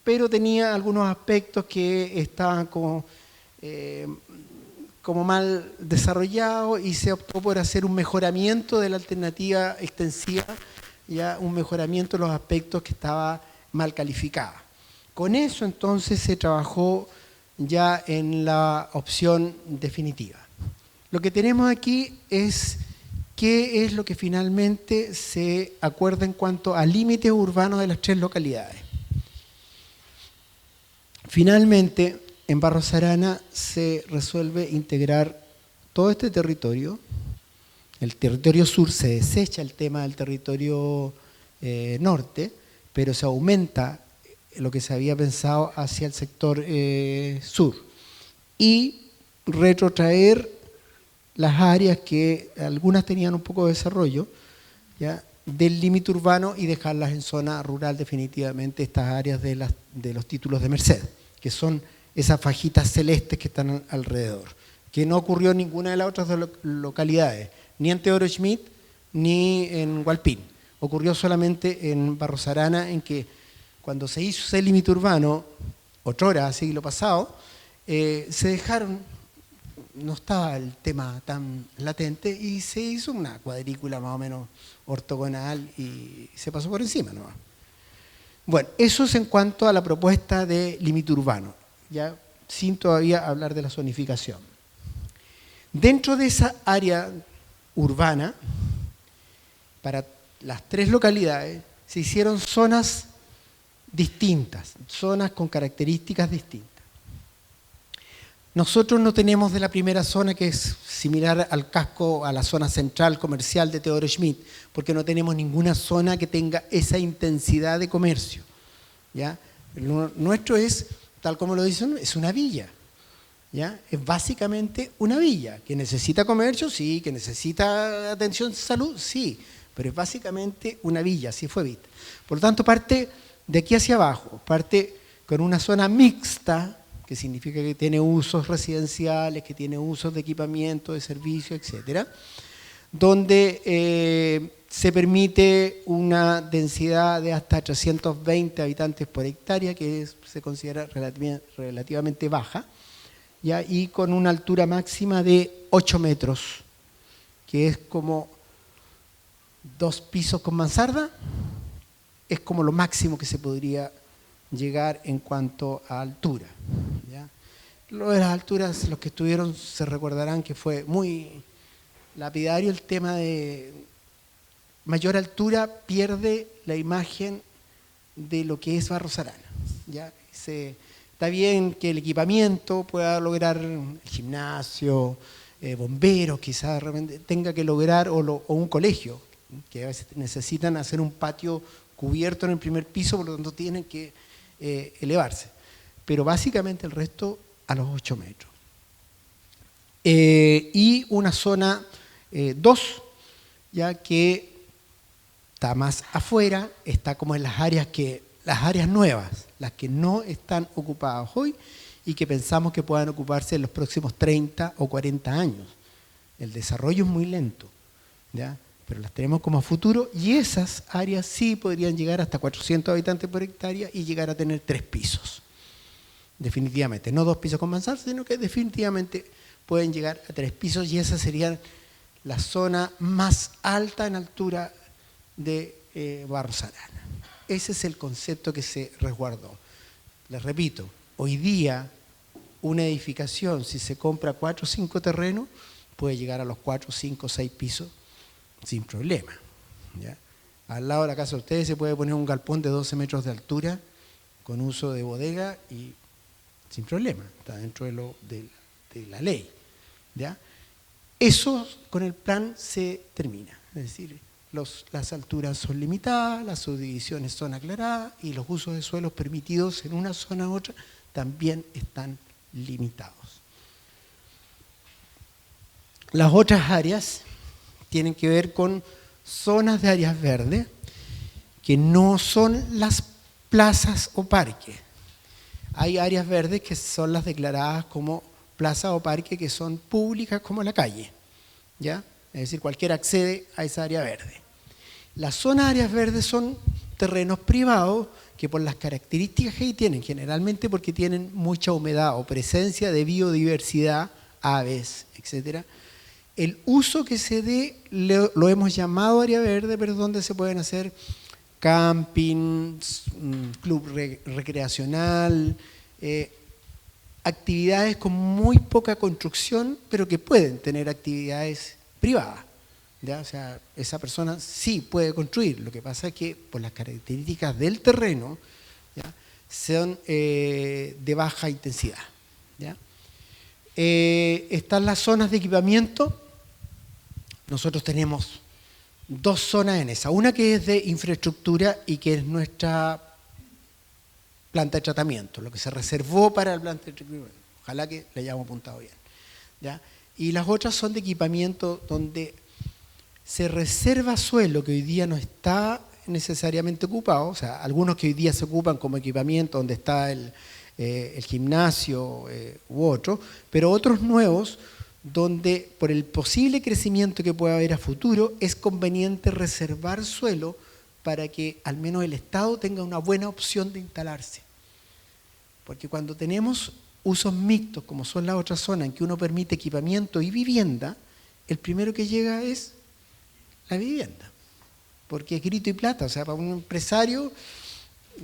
pero tenía algunos aspectos que estaban como mal desarrollados y se optó por hacer un mejoramiento de la alternativa extensiva, ya un mejoramiento de los aspectos que estaba mal calificada. Con eso entonces se trabajó ya en la opción definitiva. Lo que tenemos aquí es qué es lo que finalmente se acuerda en cuanto a límites urbanos de las tres localidades. Finalmente, en Barros Arana se resuelve integrar todo este territorio. El territorio sur se desecha el tema del territorio norte, pero se aumenta lo que se había pensado hacia el sector sur. Y retrotraer las áreas que algunas tenían un poco de desarrollo, ¿ya?, del límite urbano y dejarlas en zona rural definitivamente, estas áreas de los títulos de merced, que son esas fajitas celestes que están alrededor, que no ocurrió en ninguna de las otras localidades, ni en Teodoro Schmidt ni en Hualpín. Ocurrió solamente en Barros Arana, en que cuando se hizo ese límite urbano, otrora, siglo pasado, se dejaron, no estaba el tema tan latente, y se hizo una cuadrícula más o menos ortogonal y se pasó por encima nomás. Bueno, eso es en cuanto a la propuesta de límite urbano, ya sin todavía hablar de la zonificación. Dentro de esa área urbana, para las tres localidades, se hicieron zonas distintas, zonas con características distintas. Nosotros no tenemos de la primera zona, que es similar al casco, a la zona central comercial de Teodoro Schmidt, porque no tenemos ninguna zona que tenga esa intensidad de comercio, ¿ya? Nuestro es, tal como lo dicen, es una villa, ¿ya? Es básicamente una villa, que necesita comercio, sí, que necesita atención de salud, sí, pero es básicamente una villa, así fue vista. Por lo tanto, parte de aquí hacia abajo, parte con una zona mixta, que significa que tiene usos residenciales, que tiene usos de equipamiento, de servicio, etcétera, donde se permite una densidad de hasta 320 habitantes por hectárea, que se considera relativamente baja, ¿ya? Y con una altura máxima de 8 metros, que es como 2 pisos con mansarda, es como lo máximo que se podría llegar en cuanto a altura, ¿ya? Lo de las alturas, los que estuvieron se recordarán que fue muy lapidario el tema de mayor altura pierde la imagen de lo que es Barros Arana, ¿ya? Está bien que el equipamiento pueda lograr el gimnasio, bomberos quizás tenga que lograr, o un colegio, que a veces necesitan hacer un patio cubierto en el primer piso, por lo tanto tienen que elevarse, pero básicamente el resto a los 8 metros. Y una zona 2, ya que está más afuera, está como en las áreas nuevas, las que no están ocupadas hoy y que pensamos que puedan ocuparse en los próximos 30 o 40 años. El desarrollo es muy lento, ¿ya?, pero las tenemos como a futuro, y esas áreas sí podrían llegar hasta 400 habitantes por hectárea y llegar a tener 3 pisos. Definitivamente, no 2 pisos con mansarda, sino que definitivamente pueden llegar a 3 pisos, y esa sería la zona más alta en altura de Barros Arana. Ese es el concepto que se resguardó. Les repito, hoy día una edificación, si se compra 4 o 5 terrenos, puede llegar a los 4, 5, 6 pisos sin problema, ¿ya? Al lado de la casa de ustedes se puede poner un galpón de 12 metros de altura con uso de bodega y sin problema, está dentro de la ley, ¿ya? Eso con el plan se termina, es decir, las alturas son limitadas, las subdivisiones son aclaradas y los usos de suelos permitidos en una zona u otra también están limitados. Las otras áreas tienen que ver con zonas de áreas verdes que no son las plazas o parques. Hay áreas verdes que son las declaradas como plaza o parque, que son públicas como la calle, ¿ya? Es decir, cualquiera accede a esa área verde. Las zonas de áreas verdes son terrenos privados que por las características que tienen, generalmente porque tienen mucha humedad o presencia de biodiversidad, aves, etc. El uso que se dé lo hemos llamado área verde, pero es donde se pueden hacer camping, club recreacional, actividades con muy poca construcción, pero que pueden tener actividades privadas, ¿ya? O sea, esa persona sí puede construir, lo que pasa es que por las características del terreno, ¿ya?, son de baja intensidad, ¿ya? Están las zonas de equipamiento. Nosotros tenemos dos zonas en esa, una que es de infraestructura y que es nuestra planta de tratamiento, lo que se reservó para el planta de tratamiento. Ojalá que le hayamos apuntado bien, ¿ya? Y las otras son de equipamiento donde se reserva suelo que hoy día no está necesariamente ocupado, o sea, algunos que hoy día se ocupan como equipamiento donde está el gimnasio u otro, pero otros nuevos donde por el posible crecimiento que pueda haber a futuro es conveniente reservar suelo para que al menos el Estado tenga una buena opción de instalarse. Porque cuando tenemos usos mixtos, como son las otras zonas en que uno permite equipamiento y vivienda, el primero que llega es la vivienda. Porque es grito y plata, o sea, para un empresario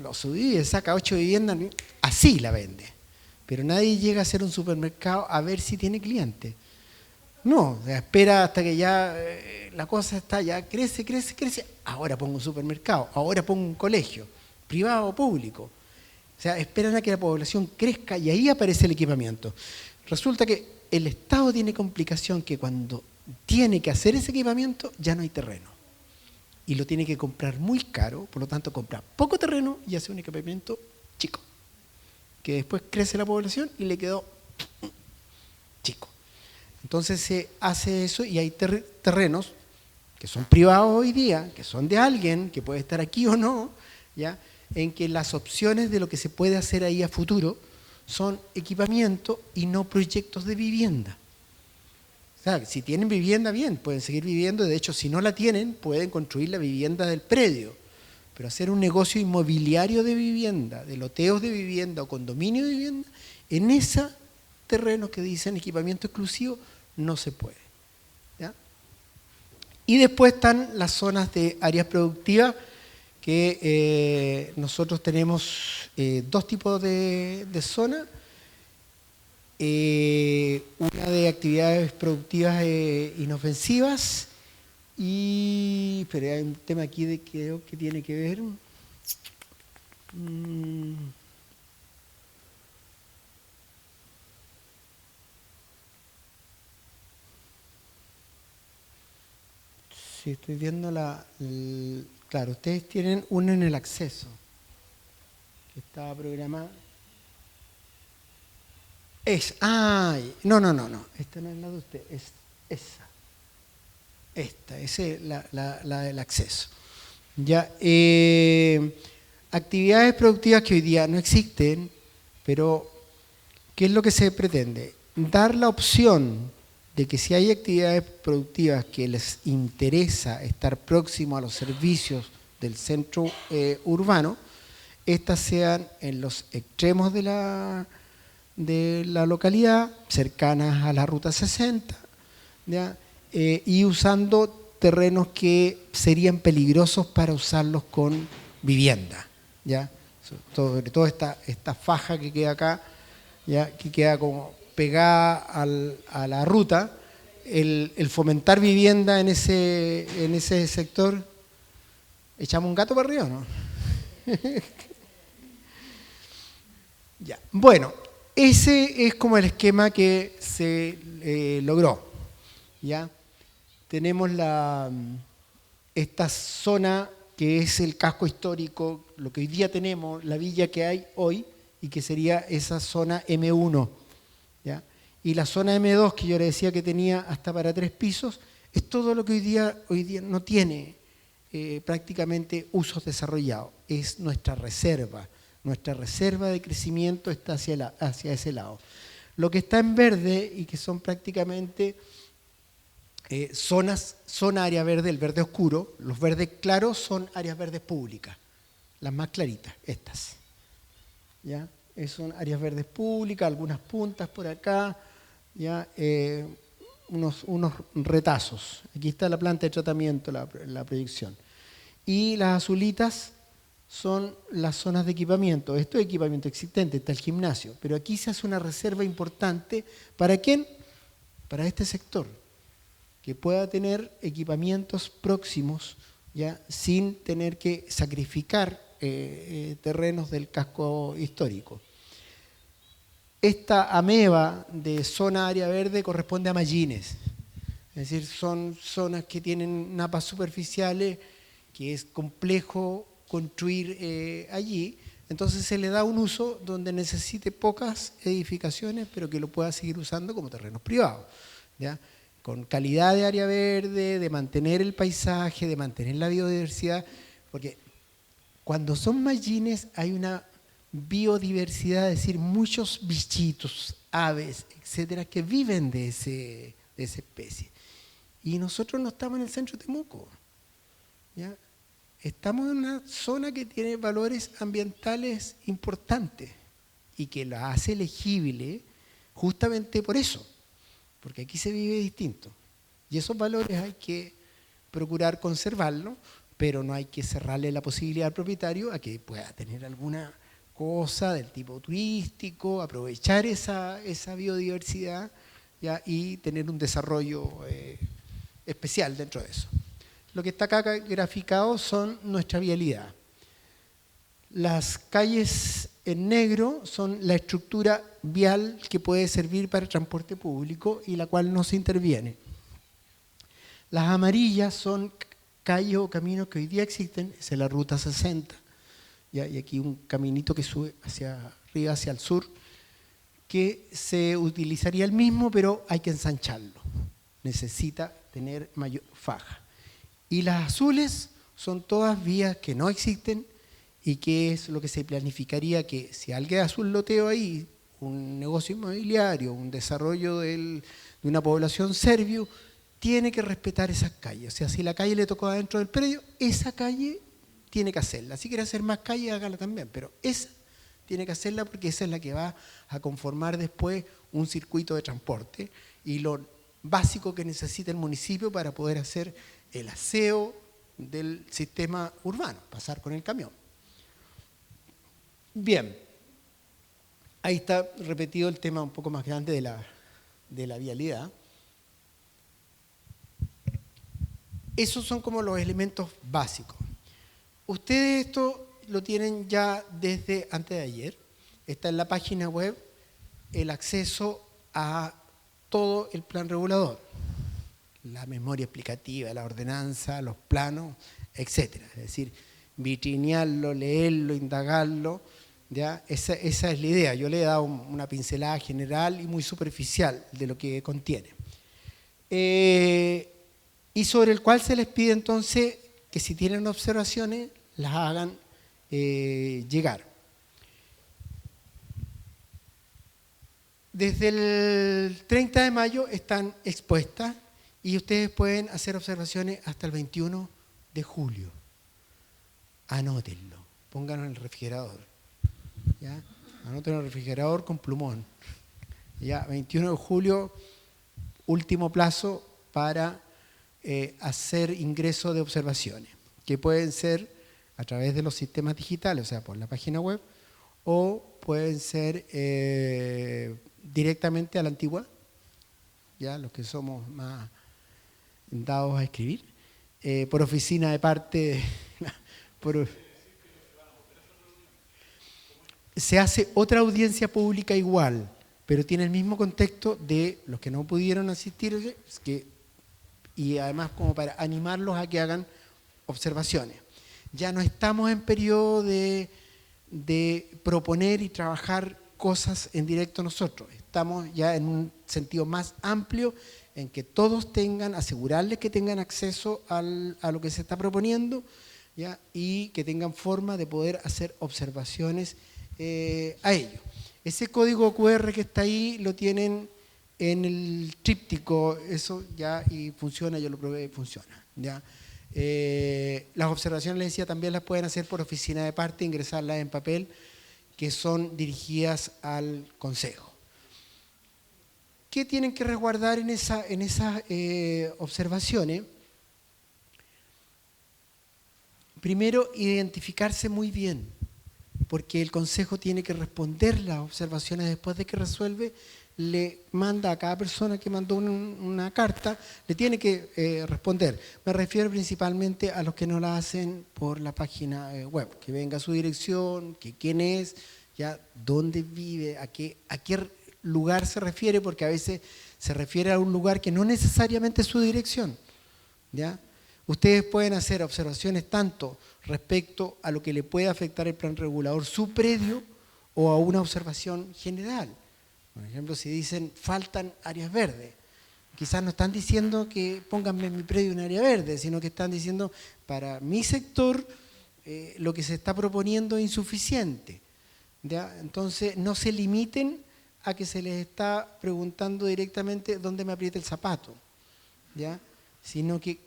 lo subdivide, saca 8 viviendas, así la vende. Pero nadie llega a hacer un supermercado a ver si tiene clientes. No, espera hasta que ya la cosa está, ya crece, ahora pongo un supermercado, ahora pongo un colegio, privado o público. O sea, esperan a que la población crezca y ahí aparece el equipamiento. Resulta que el Estado tiene complicación que cuando tiene que hacer ese equipamiento ya no hay terreno. Y lo tiene que comprar muy caro, por lo tanto compra poco terreno y hace un equipamiento chico. Que después crece la población y le quedó chico. Entonces se hace eso y hay terrenos que son privados hoy día, que son de alguien, que puede estar aquí o no, ¿ya?, en que las opciones de lo que se puede hacer ahí a futuro son equipamiento y no proyectos de vivienda. O sea, si tienen vivienda, bien, pueden seguir viviendo. De hecho, si no la tienen, pueden construir la vivienda del predio. Pero hacer un negocio inmobiliario de vivienda, de loteos de vivienda o condominio de vivienda, en esos terrenos que dicen equipamiento exclusivo, no se puede, ¿ya? Y después están las zonas de áreas productivas, que nosotros tenemos dos tipos de zonas. Una de actividades productivas inofensivas y... Pero hay un tema aquí de creo que tiene que ver... Sí, estoy viendo claro, ustedes tienen uno en el acceso, que estaba programado. No, esta no es la de usted, es esa. Esta es la del acceso. Ya, actividades productivas que hoy día no existen, pero ¿qué es lo que se pretende? Dar la opción de que si hay actividades productivas que les interesa estar próximo a los servicios del centro urbano, estas sean en los extremos de la localidad, cercanas a la Ruta 60, ¿ya?, y usando terrenos que serían peligrosos para usarlos con vivienda, ¿ya? Sobre todo esta faja que queda acá, ¿ya?, que queda como pegada a la ruta, el fomentar vivienda en ese sector. ¿Echamos un gato para arriba o no? Ya. Bueno, ese es como el esquema que se logró, ¿ya? Tenemos esta zona que es el casco histórico, lo que hoy día tenemos, la villa que hay hoy, y que sería esa zona M1, ¿ya? Y la zona M2, que yo le decía que tenía hasta para 3 pisos, es todo lo que hoy día no tiene prácticamente usos desarrollados. Es nuestra reserva de crecimiento está hacia ese lado. Lo que está en verde y que son prácticamente zona área verde, el verde oscuro, los verdes claros son áreas verdes públicas, las más claritas, estas. ¿Ya? Son áreas verdes públicas, algunas puntas por acá, ¿ya? Unos retazos. Aquí está la planta de tratamiento, la proyección. Y las azulitas son las zonas de equipamiento. Esto es equipamiento existente, está el gimnasio. Pero aquí se hace una reserva importante. ¿Para quién? Para este sector, que pueda tener equipamientos próximos, ¿ya? Sin tener que sacrificar terrenos del casco histórico. Esta ameba de zona área verde corresponde a mallines. Es decir, son zonas que tienen napas superficiales, que es complejo construir allí. Entonces se le da un uso donde necesite pocas edificaciones, pero que lo pueda seguir usando como terrenos privados, ¿ya? Con calidad de área verde, de mantener el paisaje, de mantener la biodiversidad, porque cuando son mallines hay una biodiversidad, es decir, muchos bichitos, aves, etcétera, que viven de esa especie. Y nosotros no estamos en el centro de Temuco, ¿ya? Estamos en una zona que tiene valores ambientales importantes y que la hace elegible justamente por eso, porque aquí se vive distinto. Y esos valores hay que procurar conservarlos, pero no hay que cerrarle la posibilidad al propietario a que pueda tener alguna cosa del tipo turístico, aprovechar esa biodiversidad, ¿ya? Y tener un desarrollo especial dentro de eso. Lo que está acá graficado son nuestra vialidad. Las calles en negro son la estructura vial que puede servir para el transporte público y la cual no se interviene. Las amarillas son calles o caminos que hoy día existen, es la ruta 60, ¿ya? Y aquí un caminito que sube hacia arriba, hacia el sur, que se utilizaría el mismo, pero hay que ensancharlo. Necesita tener mayor faja. Y las azules son todas vías que no existen y que es lo que se planificaría que si alguien hace un loteo ahí, un negocio inmobiliario, un desarrollo de una población servio, tiene que respetar esas calles. O sea, si la calle le tocó adentro del predio, esa calle tiene que hacerla. Si quiere hacer más calles, hágala también, pero esa tiene que hacerla porque esa es la que va a conformar después un circuito de transporte y lo básico que necesita el municipio para poder hacer el aseo del sistema urbano, pasar con el camión. Bien, ahí está repetido el tema un poco más grande de la vialidad. Esos son como los elementos básicos. Ustedes esto lo tienen ya desde antes de ayer. Está en la página web el acceso a todo el plan regulador. La memoria explicativa, la ordenanza, los planos, etcétera. Es decir, vitrinearlo, leerlo, indagarlo, ¿ya? Esa es la idea. Yo le he dado una pincelada general y muy superficial de lo que contiene. Y sobre el cual se les pide entonces que si tienen observaciones, las hagan llegar. Desde el 30 de mayo están expuestas y ustedes pueden hacer observaciones hasta el 21 de julio. Anótenlo, pónganlo en el refrigerador. ¿Ya? Anótenlo en el refrigerador con plumón. Ya, 21 de julio, último plazo para hacer ingreso de observaciones, que pueden ser a través de los sistemas digitales, o sea, por la página web, o pueden ser directamente a la antigua, ya los que somos más dados a escribir, por oficina de parte, se hace otra audiencia pública igual, pero tiene el mismo contexto de los que no pudieron asistir, y además como para animarlos a que hagan observaciones. Ya no estamos en periodo de proponer y trabajar cosas en directo nosotros. Estamos ya en un sentido más amplio en que todos tengan, asegurarles que tengan acceso a lo que se está proponiendo, ¿ya? Y que tengan forma de poder hacer observaciones a ello. Ese código QR que está ahí lo tienen en el tríptico, eso ya, y funciona, yo lo probé y funciona, ¿ya? Las observaciones, les decía, también las pueden hacer por oficina de parte, ingresarlas en papel, que son dirigidas al Consejo. ¿Qué tienen que resguardar en esas observaciones? Primero, identificarse muy bien, porque el Consejo tiene que responder las observaciones después de que resuelve, le manda a cada persona que mandó una carta, le tiene que responder. Me refiero principalmente a los que no la hacen por la página web, que venga su dirección, que quién es, ya dónde vive, a qué lugar se refiere, porque a veces se refiere a un lugar que no necesariamente es su dirección, ¿ya? Ustedes pueden hacer observaciones tanto respecto a lo que le puede afectar el plan regulador, su predio, o a una observación general. Por ejemplo, si dicen faltan áreas verdes, quizás no están diciendo que pónganme en mi predio una área verde, sino que están diciendo para mi sector lo que se está proponiendo es insuficiente, ¿ya? Entonces no se limiten a que se les está preguntando directamente dónde me aprieta el zapato, ¿ya? Sino que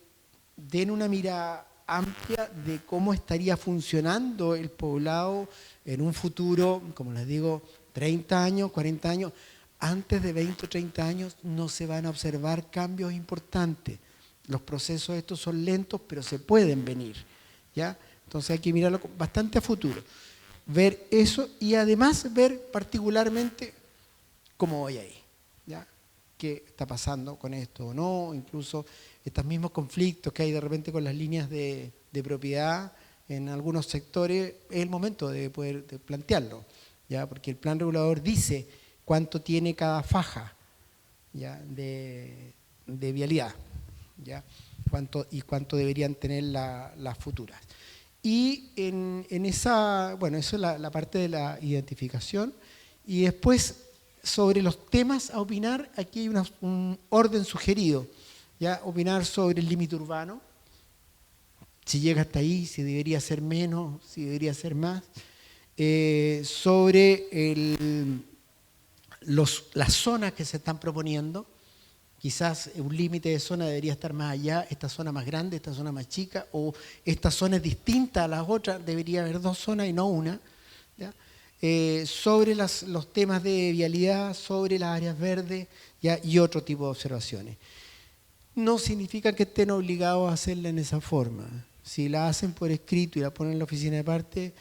den una mirada amplia de cómo estaría funcionando el poblado en un futuro, como les digo, 30 años, 40 años. Antes de 20 o 30 años no se van a observar cambios importantes. Los procesos estos son lentos, pero se pueden venir, ¿ya? Entonces hay que mirarlo bastante a futuro. Ver eso y además ver particularmente cómo voy ahí, ¿ya? ¿Qué está pasando con esto o no? Incluso estos mismos conflictos que hay de repente con las líneas de propiedad en algunos sectores, es el momento de poder plantearlo, ¿ya? Porque el plan regulador dice cuánto tiene cada faja, ¿ya? de vialidad, ¿ya? Cuánto deberían tener las futuras. Y en esa, bueno, eso es la parte de la identificación. Y después, sobre los temas a opinar, aquí hay un orden sugerido, ¿ya? Opinar sobre el límite urbano, si llega hasta ahí, si debería ser menos, si debería ser más, sobre las zonas que se están proponiendo. Quizás un límite de zona debería estar más allá, esta zona más grande, esta zona más chica, o esta zona es distinta a las otras, debería haber dos zonas y no una, ¿ya? Sobre los temas de vialidad, sobre las áreas verdes, ¿ya? Y otro tipo de observaciones. No significa que estén obligados a hacerla en esa forma. Si la hacen por escrito y la ponen en la oficina de parte,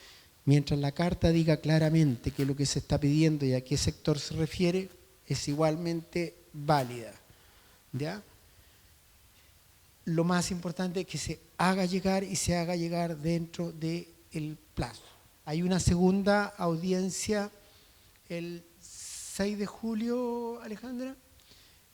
mientras la carta diga claramente que lo que se está pidiendo y a qué sector se refiere, es igualmente válida, ¿ya? Lo más importante es que se haga llegar y se haga llegar dentro del plazo. Hay una segunda audiencia el 6 de julio, Alejandra.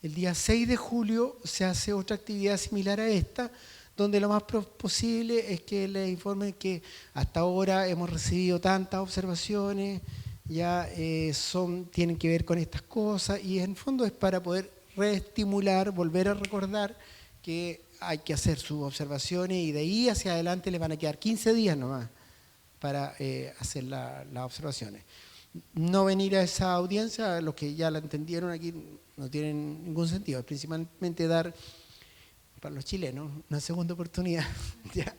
El día 6 de julio se hace otra actividad similar a esta, donde lo más posible es que les informen que hasta ahora hemos recibido tantas observaciones, ya tienen que ver con estas cosas, y en el fondo es para poder reestimular, volver a recordar que hay que hacer sus observaciones, y de ahí hacia adelante les van a quedar 15 días nomás para hacer las observaciones. No venir a esa audiencia, los que ya la entendieron aquí, no tienen ningún sentido, es principalmente dar para los chilenos una segunda oportunidad, ¿ya?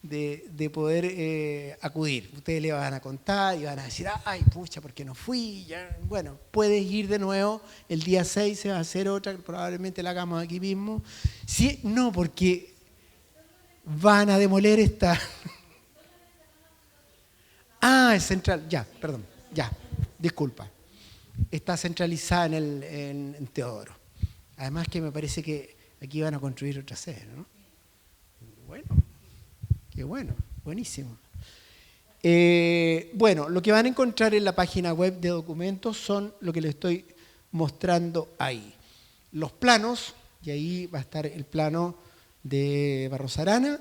de poder acudir. Ustedes le van a contar y van a decir, ay, pucha, ¿por qué no fui? Ya, bueno, puedes ir de nuevo, el día 6 se va a hacer otra, probablemente la hagamos aquí mismo. Sí, no, porque van a demoler esta... es central, ya, perdón, ya, disculpa. Está centralizada en Teodoro. Además que me parece que aquí van a construir otra sede, ¿no? Bueno, qué bueno, buenísimo. Bueno, lo que van a encontrar en la página web de documentos son lo que les estoy mostrando ahí. Los planos, y ahí va a estar el plano de Barros Arana,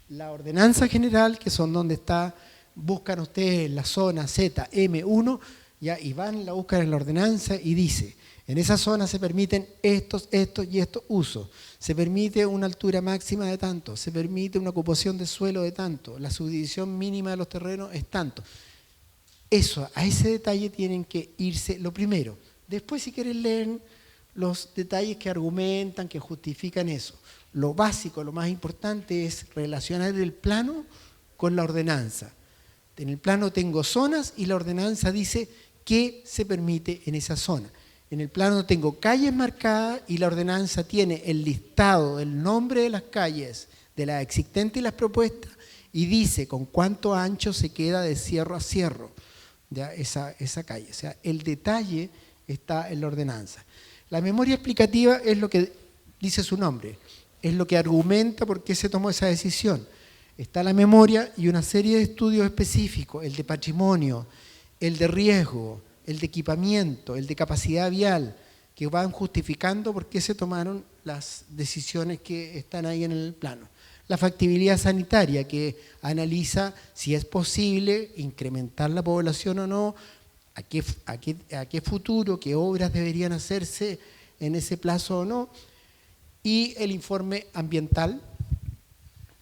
la ordenanza general, que son donde está, buscan ustedes la zona ZM1, ya, y van, la buscan en la ordenanza y dice, en esa zona se permiten estos y estos usos. Se permite una altura máxima de tanto, se permite una ocupación de suelo de tanto, la subdivisión mínima de los terrenos es tanto. Eso, a ese detalle tienen que irse lo primero. Después, si quieren, leen los detalles que argumentan, que justifican eso. Lo básico, lo más importante es relacionar el plano con la ordenanza. En el plano tengo zonas y la ordenanza dice qué se permite en esa zona. En el plano tengo calles marcadas y la ordenanza tiene el listado, el nombre de las calles, de las existentes y las propuestas, y dice con cuánto ancho se queda de cierro a cierro, ya, esa calle. O sea, el detalle está en la ordenanza. La memoria explicativa es lo que dice su nombre, es lo que argumenta por qué se tomó esa decisión. Está la memoria y una serie de estudios específicos, el de patrimonio, el de riesgo, el de equipamiento, el de capacidad vial, que van justificando por qué se tomaron las decisiones que están ahí en el plano. La factibilidad sanitaria, que analiza si es posible incrementar la población o no, a qué futuro, qué obras deberían hacerse en ese plazo o no, y el informe ambiental,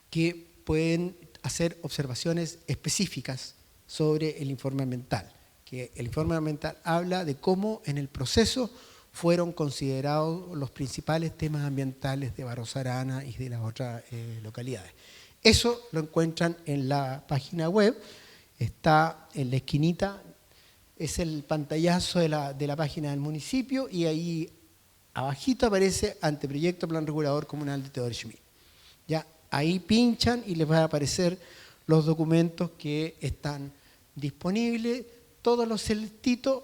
que pueden hacer observaciones específicas sobre el informe ambiental. Que el informe ambiental habla de cómo en el proceso fueron considerados los principales temas ambientales de Barros Arana y de las otras localidades. Eso lo encuentran en la página web, está en la esquinita, es el pantallazo de la página del municipio y ahí abajito aparece Anteproyecto Plan Regulador Comunal de Teodoro Schmidt. Ya, ahí pinchan y les va a aparecer los documentos que están disponibles. Todos los celestitos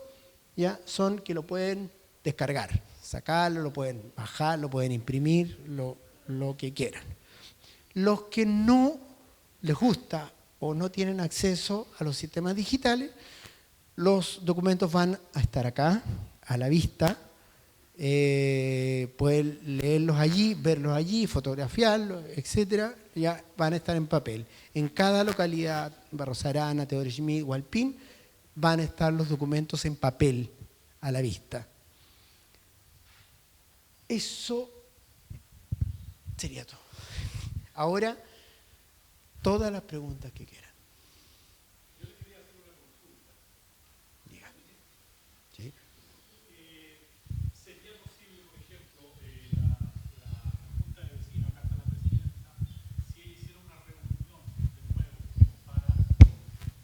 ya son que lo pueden descargar, sacarlo, lo pueden bajar, lo pueden imprimir, lo que quieran. Los que no les gusta o no tienen acceso a los sistemas digitales, los documentos van a estar acá, a la vista, pueden leerlos allí, verlos allí, fotografiarlos, etcétera, ya van a estar en papel. En cada localidad, Barros Arana, Teodoro Schmidt, Hualpín, van a estar los documentos en papel a la vista. Eso sería todo. Ahora, todas las preguntas que quieran. Yo le quería hacer una consulta. Diga. ¿Sí? ¿Sería posible, por ejemplo, la Junta de Vecinos, acá está la presidenta, si ella hiciera una reunión de nuevo para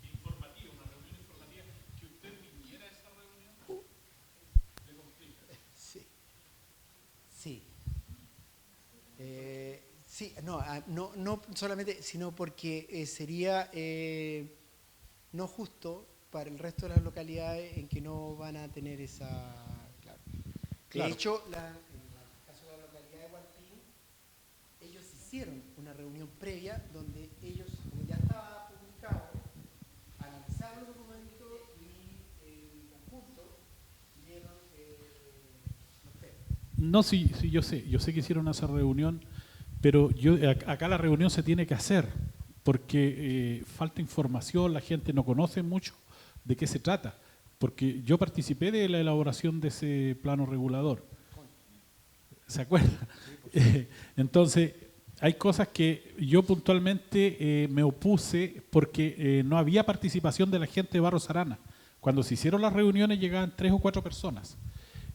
informativa, una reunión informativa, que usted viniera a esa reunión? ¿Le complica? Sí. Sí. Sí, no solamente, sino porque sería no justo para el resto de las localidades en que no van a tener esa... Claro. De hecho, en el caso de la localidad de Hualpín, ellos hicieron una reunión previa donde ellos, como ya estaba publicado, analizaron los documentos y en conjunto vieron los temas. No, sí, yo sé que hicieron esa reunión, pero acá la reunión se tiene que hacer porque falta información, la gente no conoce mucho de qué se trata, porque yo participé de la elaboración de ese plano regulador. ¿Se acuerda? Entonces, hay cosas que yo puntualmente me opuse porque no había participación de la gente de Barros Arana. Cuando se hicieron las reuniones llegaban 3 o 4 personas.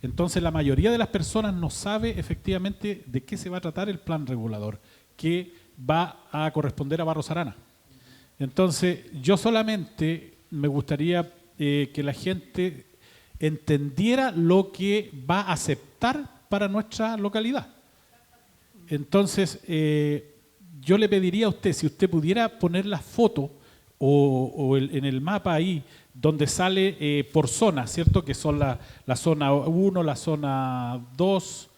Entonces la mayoría de las personas no sabe efectivamente de qué se va a tratar el plan regulador, que va a corresponder a Barros Arana. Entonces yo solamente me gustaría que la gente entendiera lo que va a aceptar para nuestra localidad. Entonces yo le pediría a usted, si usted pudiera poner la foto en el mapa ahí, donde sale por zona, ¿cierto? Que son la zona 1, la zona 2,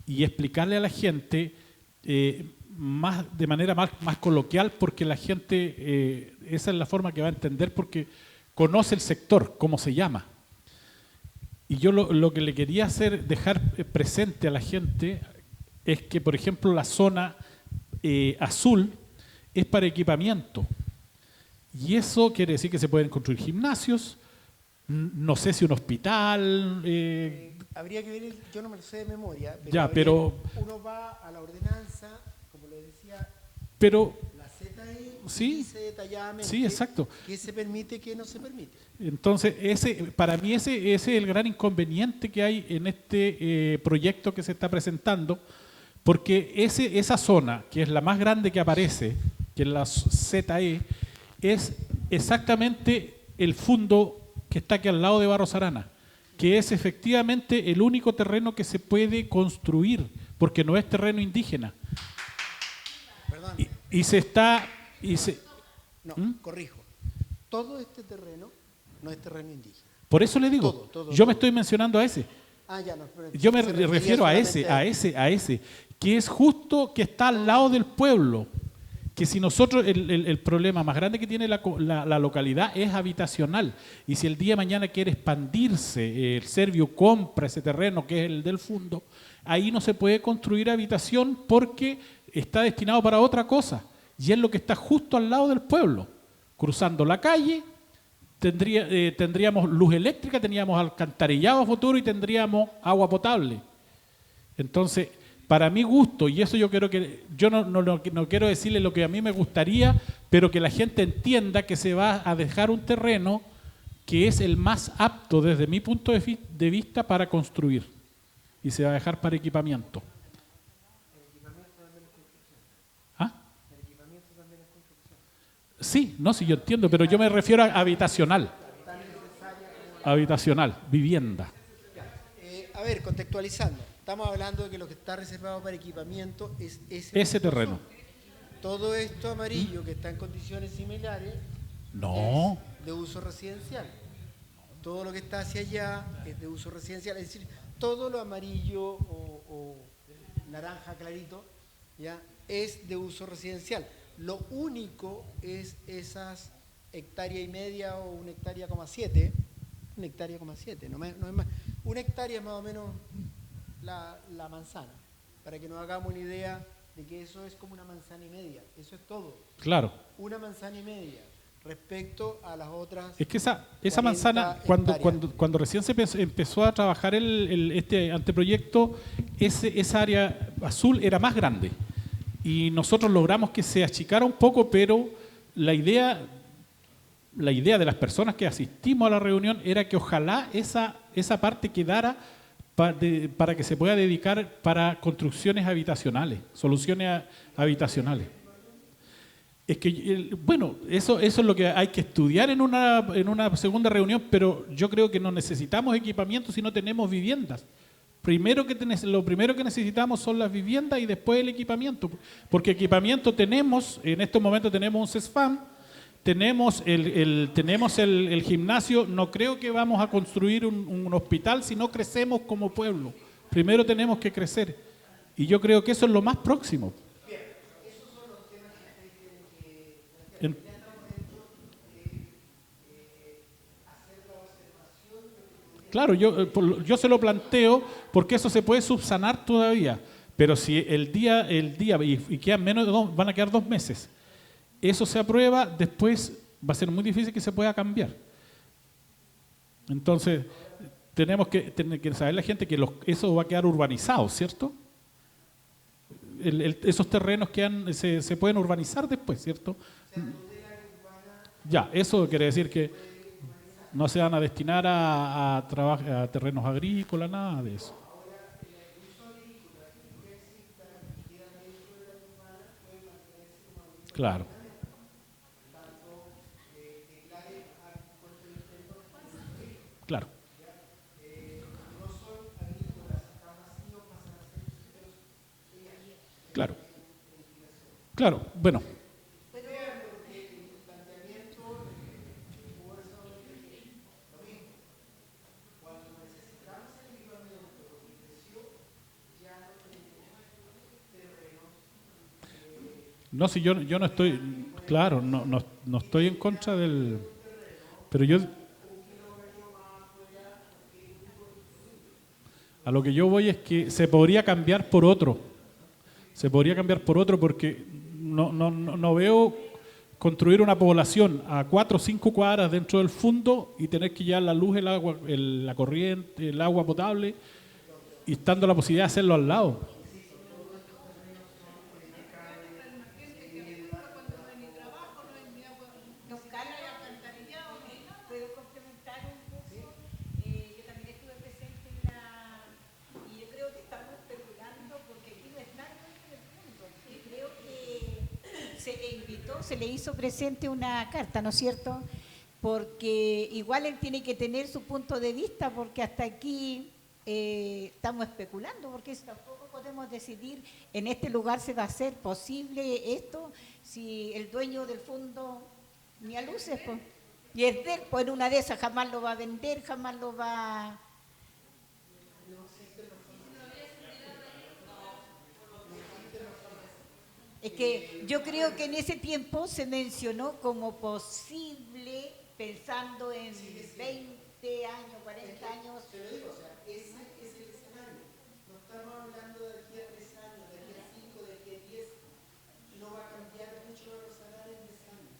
y explicarle a la gente, de manera más coloquial, porque la gente, esa es la forma que va a entender, porque conoce el sector, cómo se llama. Y yo lo que le quería hacer, dejar presente a la gente, es que, por ejemplo, la zona azul es para equipamiento. Y eso quiere decir que se pueden construir gimnasios, no sé si un hospital. Habría que ver, yo no me lo sé de memoria, pero, Ya, pero uno va a la ordenanza, como le decía, pero la ZE sí, dice detalladamente sí, exacto. qué se permite, qué no se permite. Entonces, para mí ese es el gran inconveniente que hay en este proyecto que se está presentando, porque esa zona, que es la más grande que aparece, que es la ZE, es exactamente el fondo que está aquí al lado de Barros Arana, que es efectivamente el único terreno que se puede construir, porque no es terreno indígena. Perdón. Y se está... No, corrijo. Todo este terreno no es terreno indígena. Por eso le digo, yo me estoy mencionando a ese. Ah, ya, no, pero Yo me se refería refiero a ese, que es justo que está al lado del pueblo. Que si nosotros, el problema más grande que tiene la localidad es habitacional. Y si el día de mañana quiere expandirse, el Servio compra ese terreno que es el del fondo, ahí no se puede construir habitación porque está destinado para otra cosa. Y es lo que está justo al lado del pueblo. Cruzando la calle, tendríamos luz eléctrica, tendríamos alcantarillado a futuro y tendríamos agua potable. Entonces, para mi gusto, y eso yo no quiero decirle lo que a mí me gustaría, pero que la gente entienda que se va a dejar un terreno que es el más apto desde mi punto de vista para construir. Y se va a dejar para equipamiento. ¿Ah? Sí, no, sí, yo entiendo, pero yo me refiero a habitacional. Habitacional, vivienda. A ver, contextualizando. Estamos hablando de que lo que está reservado para equipamiento es Ese terreno. Todo esto amarillo que está en condiciones similares No. es de uso residencial. Todo lo que está hacia allá es de uso residencial. Es decir, todo lo amarillo o naranja clarito ya es de uso residencial. Lo único es esas hectárea y media o una hectárea, no es más. Una hectárea es más o menos la manzana, para que nos hagamos una idea de que eso es como una manzana y media, eso es todo. Claro. Una manzana y media respecto a las otras. Es que esa manzana, cuando recién se empezó a trabajar este anteproyecto, esa área azul era más grande. Y nosotros logramos que se achicara un poco, pero la idea de las personas que asistimos a la reunión era que ojalá esa parte quedara para que se pueda dedicar para construcciones habitacionales, soluciones habitacionales. Es que, bueno, eso es lo que hay que estudiar en una segunda reunión, pero yo creo que no necesitamos equipamiento si no tenemos viviendas. Lo primero que necesitamos son las viviendas y después el equipamiento, porque equipamiento tenemos, en estos momentos tenemos un CESFAM, tenemos el gimnasio. No creo que vamos a construir un hospital si no crecemos como pueblo. Primero tenemos que crecer. Y yo creo que eso es lo más próximo. Bien, esos son los temas que ustedes tienen que hacer la observación. Claro, yo se lo planteo porque eso se puede subsanar todavía. Pero si el día y quedan van a quedar 2 meses. Eso se aprueba, después va a ser muy difícil que se pueda cambiar. Entonces, tenemos que saber la gente que eso va a quedar urbanizado, ¿cierto? Esos terrenos se pueden urbanizar después, ¿cierto? Ya, eso quiere decir que no se van a destinar a terrenos agrícolas, nada de eso. Claro. Claro. Claro. Claro, bueno. No, si yo no estoy, claro, no estoy en contra del... Pero yo... A lo que yo voy es que se podría cambiar por otro. Se podría cambiar por otro porque no veo construir una población a 4 o 5 cuadras dentro del fondo y tener que llevar la luz, el agua, la corriente, el agua potable y estando la posibilidad de hacerlo al lado. Don Carlos, ¿puedo complementar un poco? Yo también estuve presente en y yo creo que estamos especulando porque aquí no es nada del mundo. Y creo que se le invitó, se le hizo presente una carta, ¿no es cierto? Porque igual él tiene que tener su punto de vista porque hasta aquí estamos especulando porque tampoco podemos decidir en este lugar se va a hacer posible esto si el dueño del fondo ni a luces, pues. Y es de él, pues en una de esas jamás lo va a vender, jamás lo va. Es que yo creo que en ese tiempo se mencionó como posible, pensando en 20 años, 40 años. Te lo digo, o sea, ese es el escenario. No estamos hablando de aquí a 3 años, de aquí a 5, de aquí a 10. No va a cambiar mucho la Rosalada en 10 años.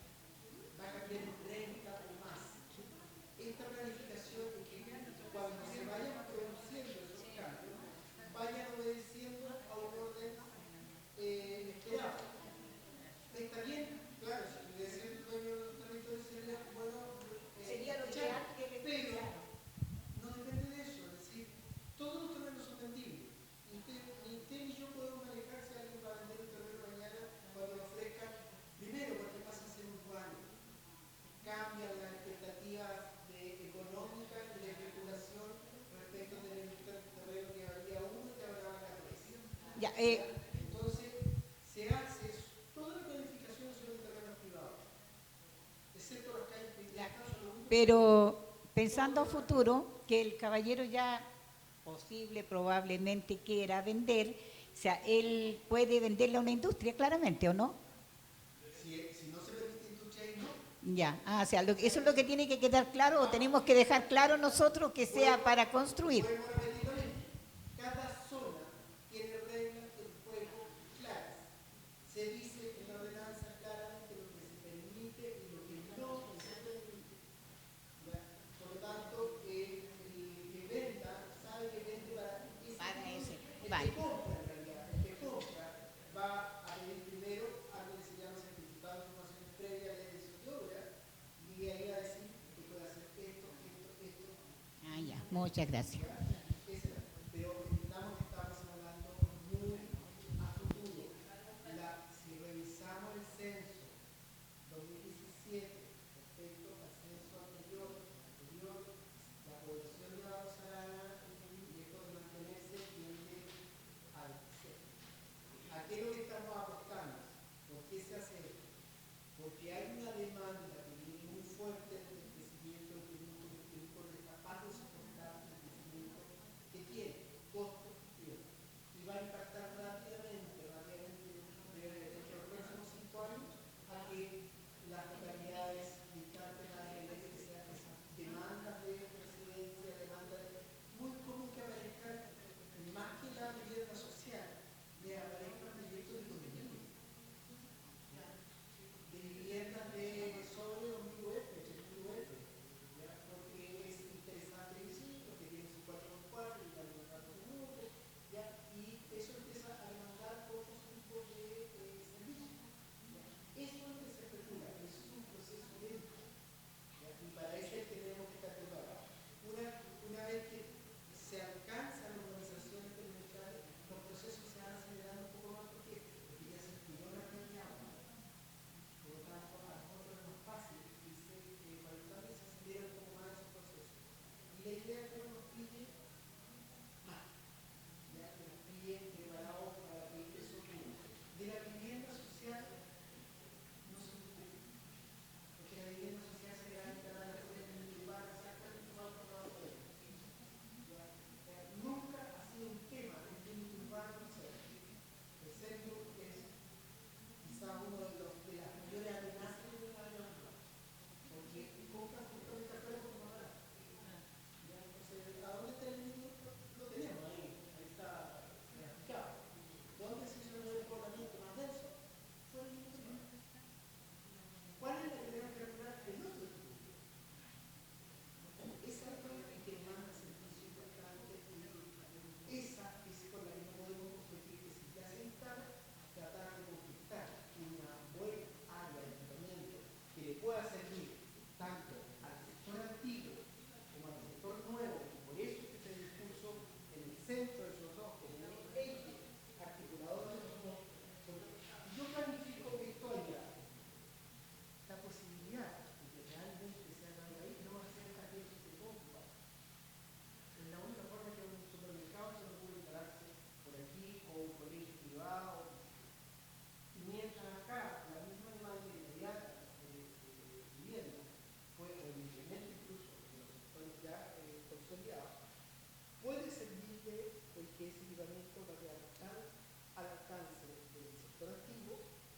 Va a cambiar en 30 o más. Esta planificación es que cuando se vayan produciendo esos cambios, vayan obedeciendo a un orden esperado. Está bien, claro, si pudiese ser el dueño de un territorio sería bueno, Sería lo ideal que le pero no depende de eso, es decir, todos los terrenos son vendibles. Ni usted ni yo podemos manejar si alguien va a vender un terreno mañana cuando lo ofrezcan. Primero, porque pasa a ser urbano. Cambian las expectativas económicas y de especulación respecto del terreno que había uno y que ahora van a 3. Ya, Entonces, se hace toda la planificación sobre terrenos privados, excepto las calles privadas. pero pensando a futuro, que el caballero ya posible, probablemente quiera vender, o sea, él puede venderle a una industria, claramente, ¿o no? Si no se permite industria, no. Ya, o sea, eso es lo que tiene que quedar claro, o tenemos que dejar claro nosotros que sea para construir. Podemos repetirlo bien. Cada zona tiene reglas del juego claras. Se dice en la ordenanza claramente lo que se permite y lo que no se permite. ¿Ya? Por lo tanto, el que venda sabe que vende para ese. El Vale. que compra, en realidad, el que compra va a pedir primero algo que se llama certificado de información previa de decisión de obra y ahí va a decir que puede hacer esto. Ah, ya, muchas gracias. Pero estamos hablando muy a futuro. Si revisamos el censo 2017 respecto al censo anterior, la población de la Rosalana, lejos de mantenerse, tiende al cero. ¿A qué es lo que estamos apostando? ¿Por qué se hace esto? Porque hay una demanda que viene muy fuerte del crecimiento del turismo, por capaz de soportar el crecimiento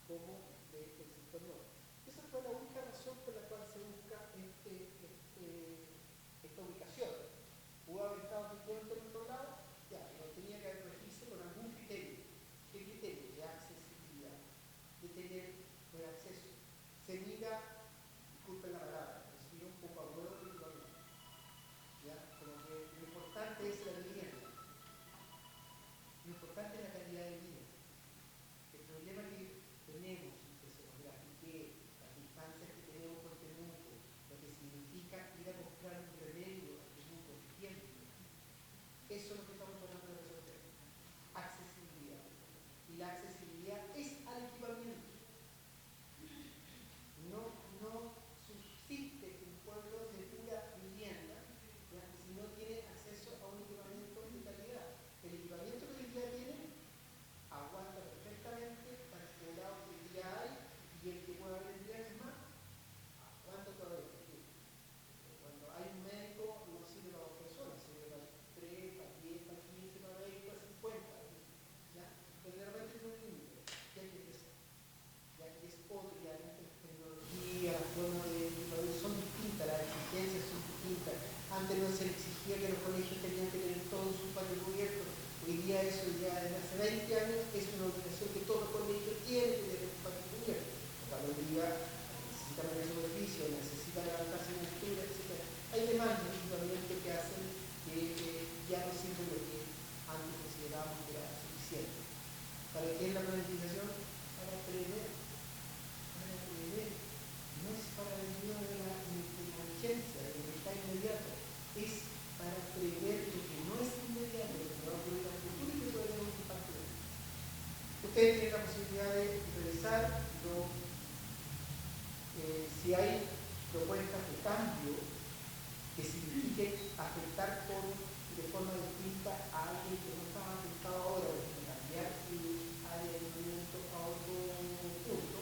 como del sector nuevo. Esa fue la única razón por la cual se busca esta ubicación. Pudo haber estado situado en otro lado, ya, pero tenía que haber registro con algún criterio. ¿Qué criterio? De accesibilidad, de tener buen acceso. Se mira, disculpen la palabra, pero se mira un poco a huevo del equipamiento. ¿Ya? Como que lo importante es la vivienda. Lo importante es la calidad de vida. El problema que tenemos, que se nos grafique, las distancias que tenemos con Temuco, lo que significa ir a comprar un remedio a Temuco en tiempo, eso es lo que estamos tratando de resolver. Accesibilidad. Y la accesibilidad es al equipamiento. No subsiste un pueblo de pura vivienda, ¿ya? Si no tiene acceso a un equipamiento de calidad. El equipamiento que hoy día tiene aguanta perfectamente para el poblado que hoy día hay y el que pueda haber en 10 años más, aguanta todavía. Cuando hay un médico no sirve para 2 personas, sirve para 3, para 10, para 15, para 20, para 50. ¿Ya? Pero de repente no hay un límite. ¿Qué hay que hacer? Ya que es otro, ya las tecnologías, las formas de son distintas, las exigencias son distintas. Antes no se exigía que los colegios tenían que tener todo su patio cubierto. Hoy día eso ya desde hace 20 años es una obligación que todo colegio tiene que tener un patio cubierto. Cuando hoy día necesita mayor superficie, necesita levantarse en altura, etc. Hay demandas de equipamiento que hacen que ya no sirve lo que antes considerábamos que era suficiente. ¿Para qué es la planificación? Para prever. No es para el ayuda de la emergencia, de lo que está inmediato, es para prever lo que no es inmediato, lo que va a ocurrir en el futuro y que podemos impactar. Ustedes tienen la posibilidad de revisar si hay propuestas de cambio que signifiquen afectar de forma distinta a alguien que no estaba afectado ahora, o cambiar el área de movimiento a otro punto.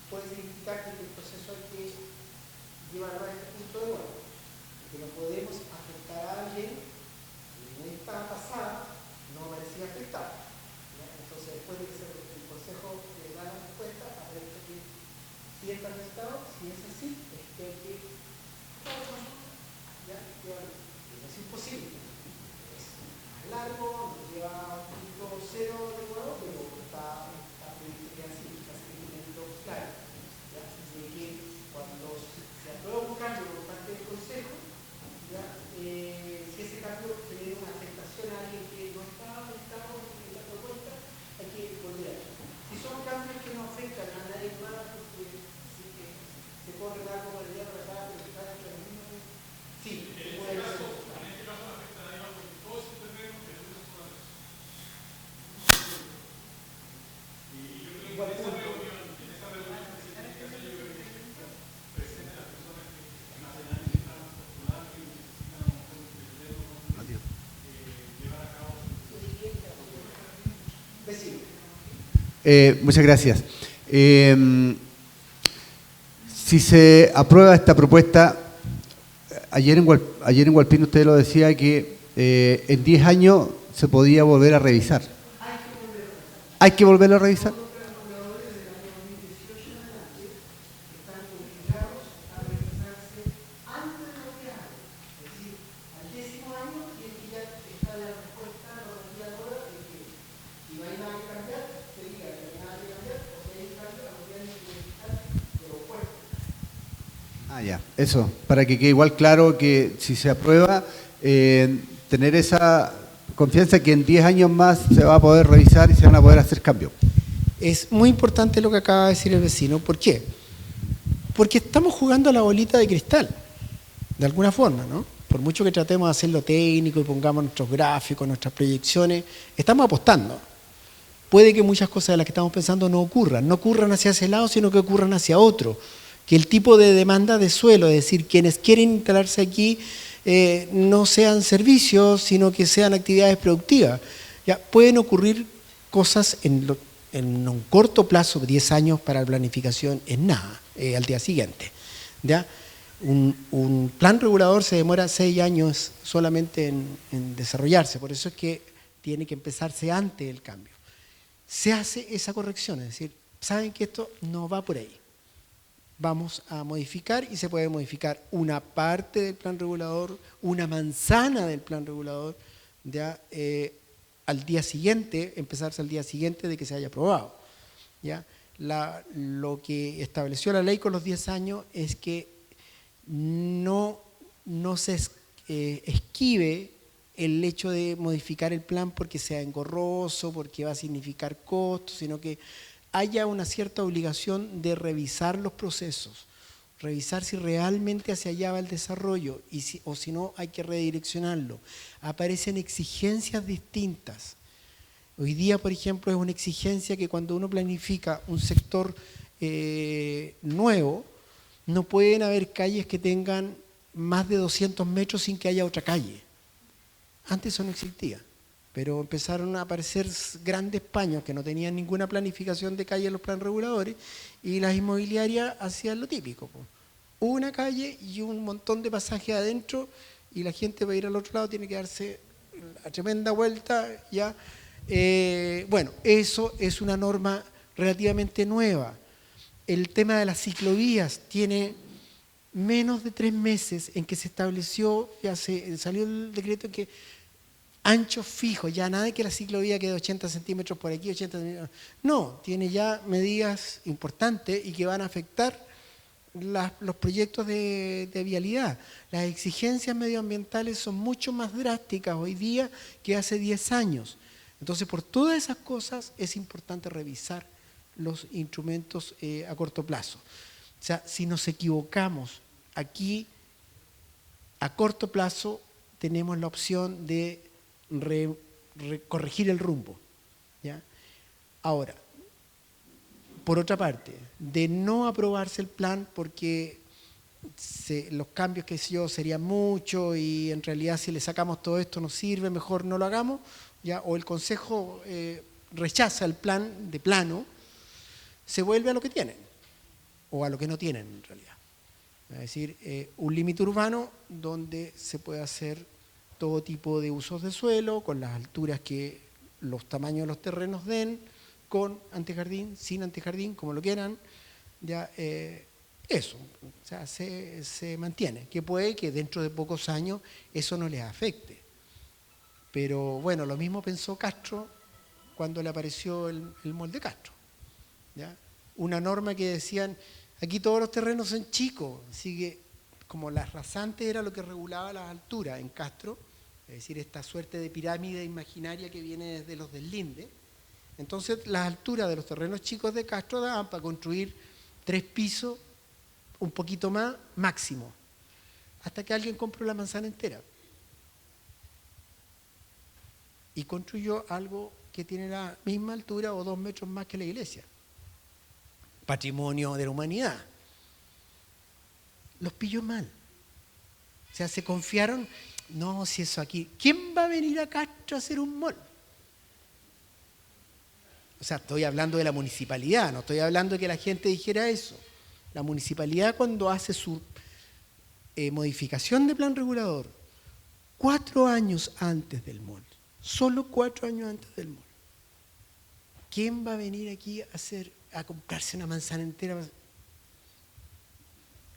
Puede significar que el proceso hay que llevarlo a este punto de nuevo, porque no podemos afectar a alguien que en esta pasada no parecía afectado. ¿Ya? Entonces, después de que el Consejo le da la respuesta, aparece que si está afectado, si es así, es que hay que ¿ya? Es imposible. Es más largo, nos lleva a un punto cero de nuevo, pero está previsto que así, está seguimiento claro. ¿Ya? De que cuando se aprueba un cambio por parte del Consejo, ¿ya? Si ese cambio tiene una afectación a alguien que no estaba afectado en la propuesta, hay que volver a eso. Si son cambios que no afectan a nadie más, porque se corre algo para allá, para acá, pero está entre los mismos. Sí, puede ser. Igual punto. Muchas gracias. Si se aprueba esta propuesta, ayer en Hualpín usted lo decía que en 10 años se podía volver a revisar. ¿Hay que volverlo a revisar? Ah, ya, eso, para que quede igual claro que si se aprueba, tener esa confianza que en 10 años más se va a poder revisar y se van a poder hacer cambios. Es muy importante lo que acaba de decir el vecino. ¿Por qué? Porque estamos jugando a la bolita de cristal, de alguna forma, ¿no? Por mucho que tratemos de hacerlo técnico y pongamos nuestros gráficos, nuestras proyecciones, estamos apostando. Puede que muchas cosas de las que estamos pensando no ocurran hacia ese lado, sino que ocurran hacia otro. Que el tipo de demanda de suelo, es decir, quienes quieren instalarse aquí, no sean servicios, sino que sean actividades productivas. Ya, pueden ocurrir cosas en un corto plazo, 10 años para la planificación, es nada, al día siguiente. ¿Ya? Un plan regulador se demora 6 años solamente en desarrollarse, por eso es que tiene que empezarse antes del cambio. Se hace esa corrección, es decir, saben que esto no va por ahí. Vamos a modificar, y se puede modificar una parte del plan regulador, una manzana del plan regulador, ya al día siguiente, empezarse al día siguiente de que se haya aprobado. ¿Ya? Lo que estableció la ley con los 10 años es que no se esquive el hecho de modificar el plan porque sea engorroso, porque va a significar costos, sino que haya una cierta obligación de revisar los procesos, revisar si realmente hacia allá va el desarrollo o si no hay que redireccionarlo. Aparecen exigencias distintas. Hoy día, por ejemplo, es una exigencia que cuando uno planifica un sector nuevo, no pueden haber calles que tengan más de 200 metros sin que haya otra calle. Antes eso no existía, pero empezaron a aparecer grandes paños que no tenían ninguna planificación de calle en los planes reguladores, y las inmobiliarias hacían lo típico. Una calle y un montón de pasajes adentro, y la gente para ir al otro lado tiene que darse la tremenda vuelta, ¿ya? Bueno, eso es una norma relativamente nueva. El tema de las ciclovías tiene menos de 3 meses en que se estableció, ya salió el decreto en que ancho fijo, ya nada de que la ciclovía quede 80 centímetros por aquí, 80 centímetros. No, tiene ya medidas importantes y que van a afectar los proyectos de vialidad. Las exigencias medioambientales son mucho más drásticas hoy día que hace 10 años. Entonces, por todas esas cosas es importante revisar los instrumentos a corto plazo. O sea, si nos equivocamos aquí, a corto plazo tenemos la opción de corregir el rumbo, ¿ya? Ahora, por otra parte, de no aprobarse el plan porque los cambios que yo serían mucho y en realidad si le sacamos todo esto no sirve, mejor no lo hagamos, ¿ya? O el Consejo rechaza el plan de plano, se vuelve a lo que tienen o a lo que no tienen en realidad. Es decir, un límite urbano donde se puede hacer todo tipo de usos de suelo, con las alturas que los tamaños de los terrenos den, con antejardín, sin antejardín, como lo quieran, ya eso, o sea, se mantiene, que puede que dentro de pocos años eso no les afecte. Pero bueno, lo mismo pensó Castro cuando le apareció el molde Castro, ¿ya? Una norma que decían, aquí todos los terrenos son chicos, así que como las rasantes era lo que regulaba las alturas en Castro, es decir, esta suerte de pirámide imaginaria que viene desde los deslindes, entonces las alturas de los terrenos chicos de Castro daban para construir 3 pisos, un poquito más, máximo, hasta que alguien compró la manzana entera y construyó algo que tiene la misma altura o 2 metros más que la iglesia. Patrimonio de la humanidad. Los pilló mal. O sea, se confiaron, no, si eso aquí, ¿quién va a venir a Castro a hacer un mall? O sea, estoy hablando de la municipalidad, no estoy hablando de que la gente dijera eso. La municipalidad cuando hace su modificación de plan regulador, 4 años antes del mall, solo 4 años antes del mall, ¿quién va a venir aquí a comprarse una manzana entera?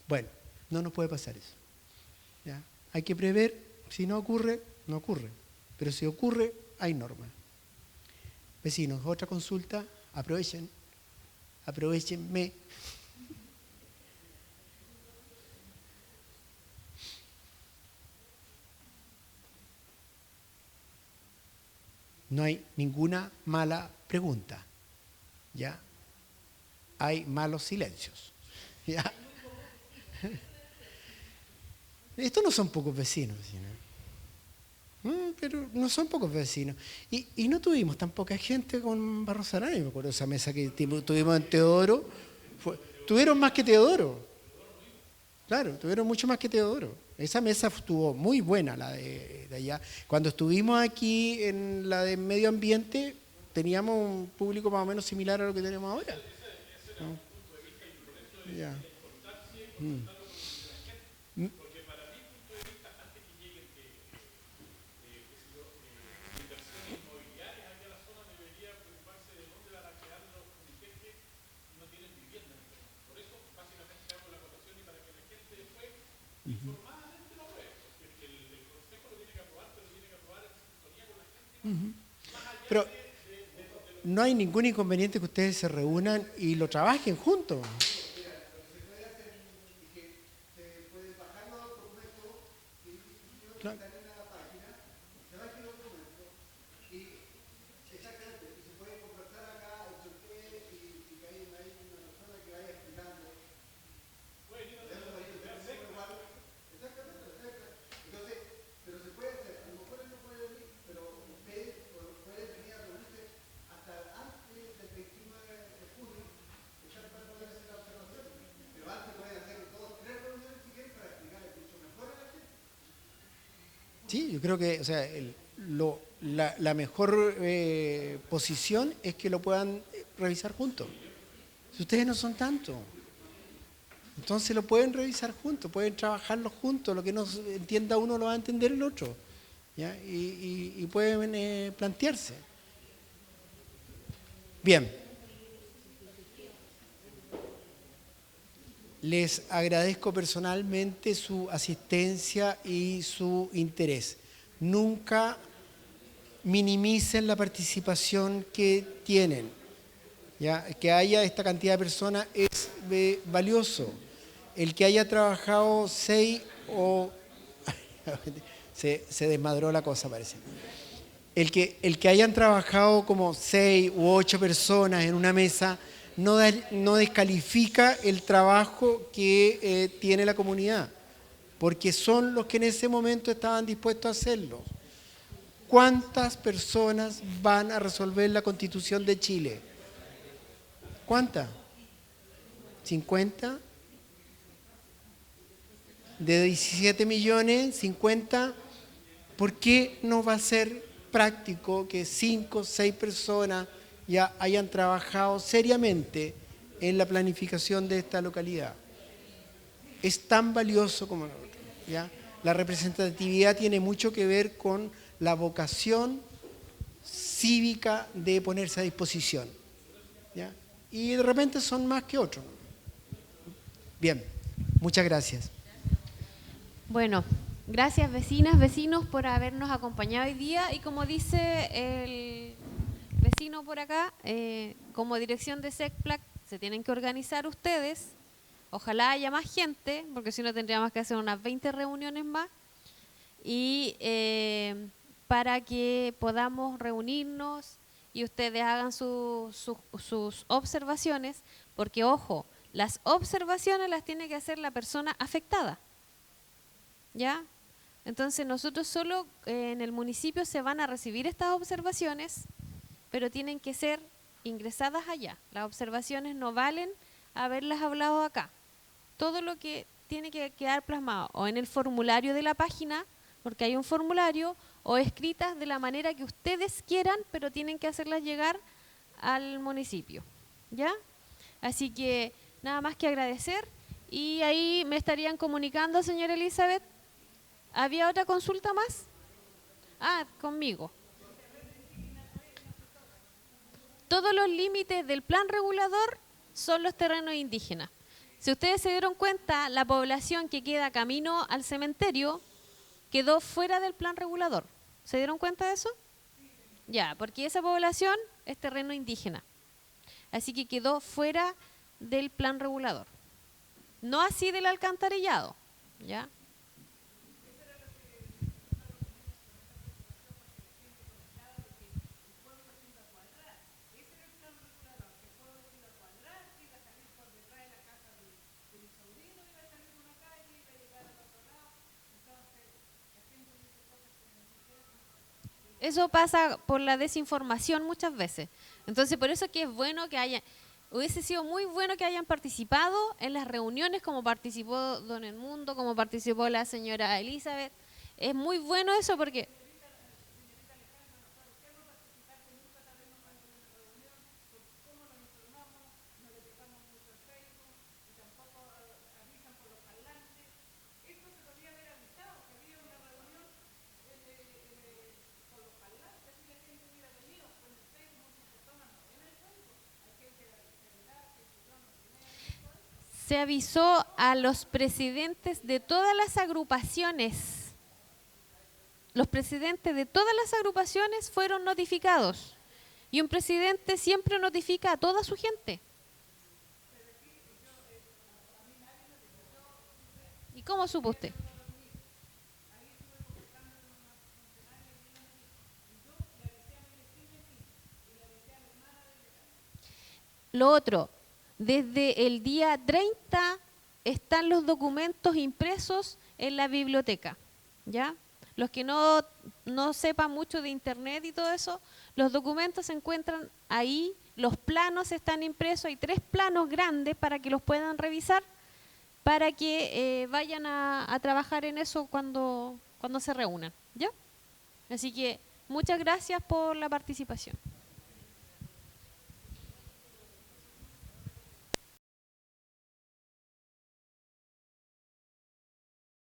Bueno, no nos puede pasar eso, ¿ya? Hay que prever, si no ocurre, no ocurre. Pero si ocurre, hay normas. Vecinos, otra consulta, aprovechenme. No hay ninguna mala pregunta, ¿ya? Hay malos silencios, ¿ya? Estos no son pocos vecinos, pero no son pocos vecinos. Y no tuvimos tan poca gente con Barros Arana, me acuerdo de esa mesa que tuvimos en Teodoro. Tuvieron más que Teodoro. Claro, tuvieron mucho más que Teodoro. Esa mesa estuvo muy buena, la de allá. Cuando estuvimos aquí en la de medio ambiente, teníamos un público más o menos similar a lo que tenemos ahora. ¿No? Ya. Pero no hay ningún inconveniente que ustedes se reúnan y lo trabajen juntos. Claro. Sí, yo creo que, o sea, la mejor posición es que lo puedan revisar juntos. Si ustedes no son tantos, entonces lo pueden revisar juntos, pueden trabajarlo juntos. Lo que no entienda uno lo va a entender el otro, ¿ya? Y pueden plantearse. Bien. Les agradezco personalmente su asistencia y su interés. Nunca minimicen la participación que tienen. ¿Ya? Que haya esta cantidad de personas es valioso. El que haya trabajado 6 o... se desmadró la cosa, parece. El que hayan trabajado como 6 u 8 personas en una mesa no descalifica el trabajo que tiene la comunidad, porque son los que en ese momento estaban dispuestos a hacerlo. ¿Cuántas personas van a resolver la Constitución de Chile? ¿Cuántas? ¿50? ¿De 17 millones? ¿50? ¿Por qué no va a ser práctico que 5 o 6 personas ya hayan trabajado seriamente en la planificación de esta localidad? Es tan valioso como el otro, ¿ya? La representatividad tiene mucho que ver con la vocación cívica de ponerse a disposición, ¿ya? Y de repente son más que otros. Bien, muchas gracias. Bueno, gracias vecinas, vecinos por habernos acompañado hoy día y como dice el vecino por acá, como dirección de SECPLAC se tienen que organizar ustedes, ojalá haya más gente, porque si no tendríamos que hacer unas 20 reuniones más, y para que podamos reunirnos y ustedes hagan sus observaciones, porque ojo, las observaciones las tiene que hacer la persona afectada, ¿ya? Entonces nosotros solo en el municipio se van a recibir estas observaciones, pero tienen que ser ingresadas allá. Las observaciones no valen haberlas hablado acá. Todo lo que tiene que quedar plasmado o en el formulario de la página, porque hay un formulario, o escritas de la manera que ustedes quieran, pero tienen que hacerlas llegar al municipio, ¿ya? Así que nada más que agradecer y ahí me estarían comunicando, señora Elizabeth. ¿Había otra consulta más? Ah, conmigo. Todos los límites del plan regulador son los terrenos indígenas. Si ustedes se dieron cuenta, la población que queda camino al cementerio quedó fuera del plan regulador. ¿Se dieron cuenta de eso? Ya, porque esa población es terreno indígena. Así que quedó fuera del plan regulador. No así del alcantarillado, ¿ya? Eso pasa por la desinformación muchas veces. Entonces, por eso que es bueno que hubiese sido muy bueno que hayan participado en las reuniones como participó don Edmundo, como participó la señora Elizabeth. Es muy bueno eso porque... Se avisó a los presidentes de todas las agrupaciones. Los presidentes de todas las agrupaciones fueron notificados. Y un presidente siempre notifica a toda su gente. ¿Y cómo supo usted? Lo otro, desde el día 30 están los documentos impresos en la biblioteca, ¿ya? Los que no sepan mucho de internet y todo eso, los documentos se encuentran ahí, los planos están impresos, hay 3 planos grandes para que los puedan revisar, para que vayan a trabajar en eso cuando se reúnan, ¿ya? Así que muchas gracias por la participación.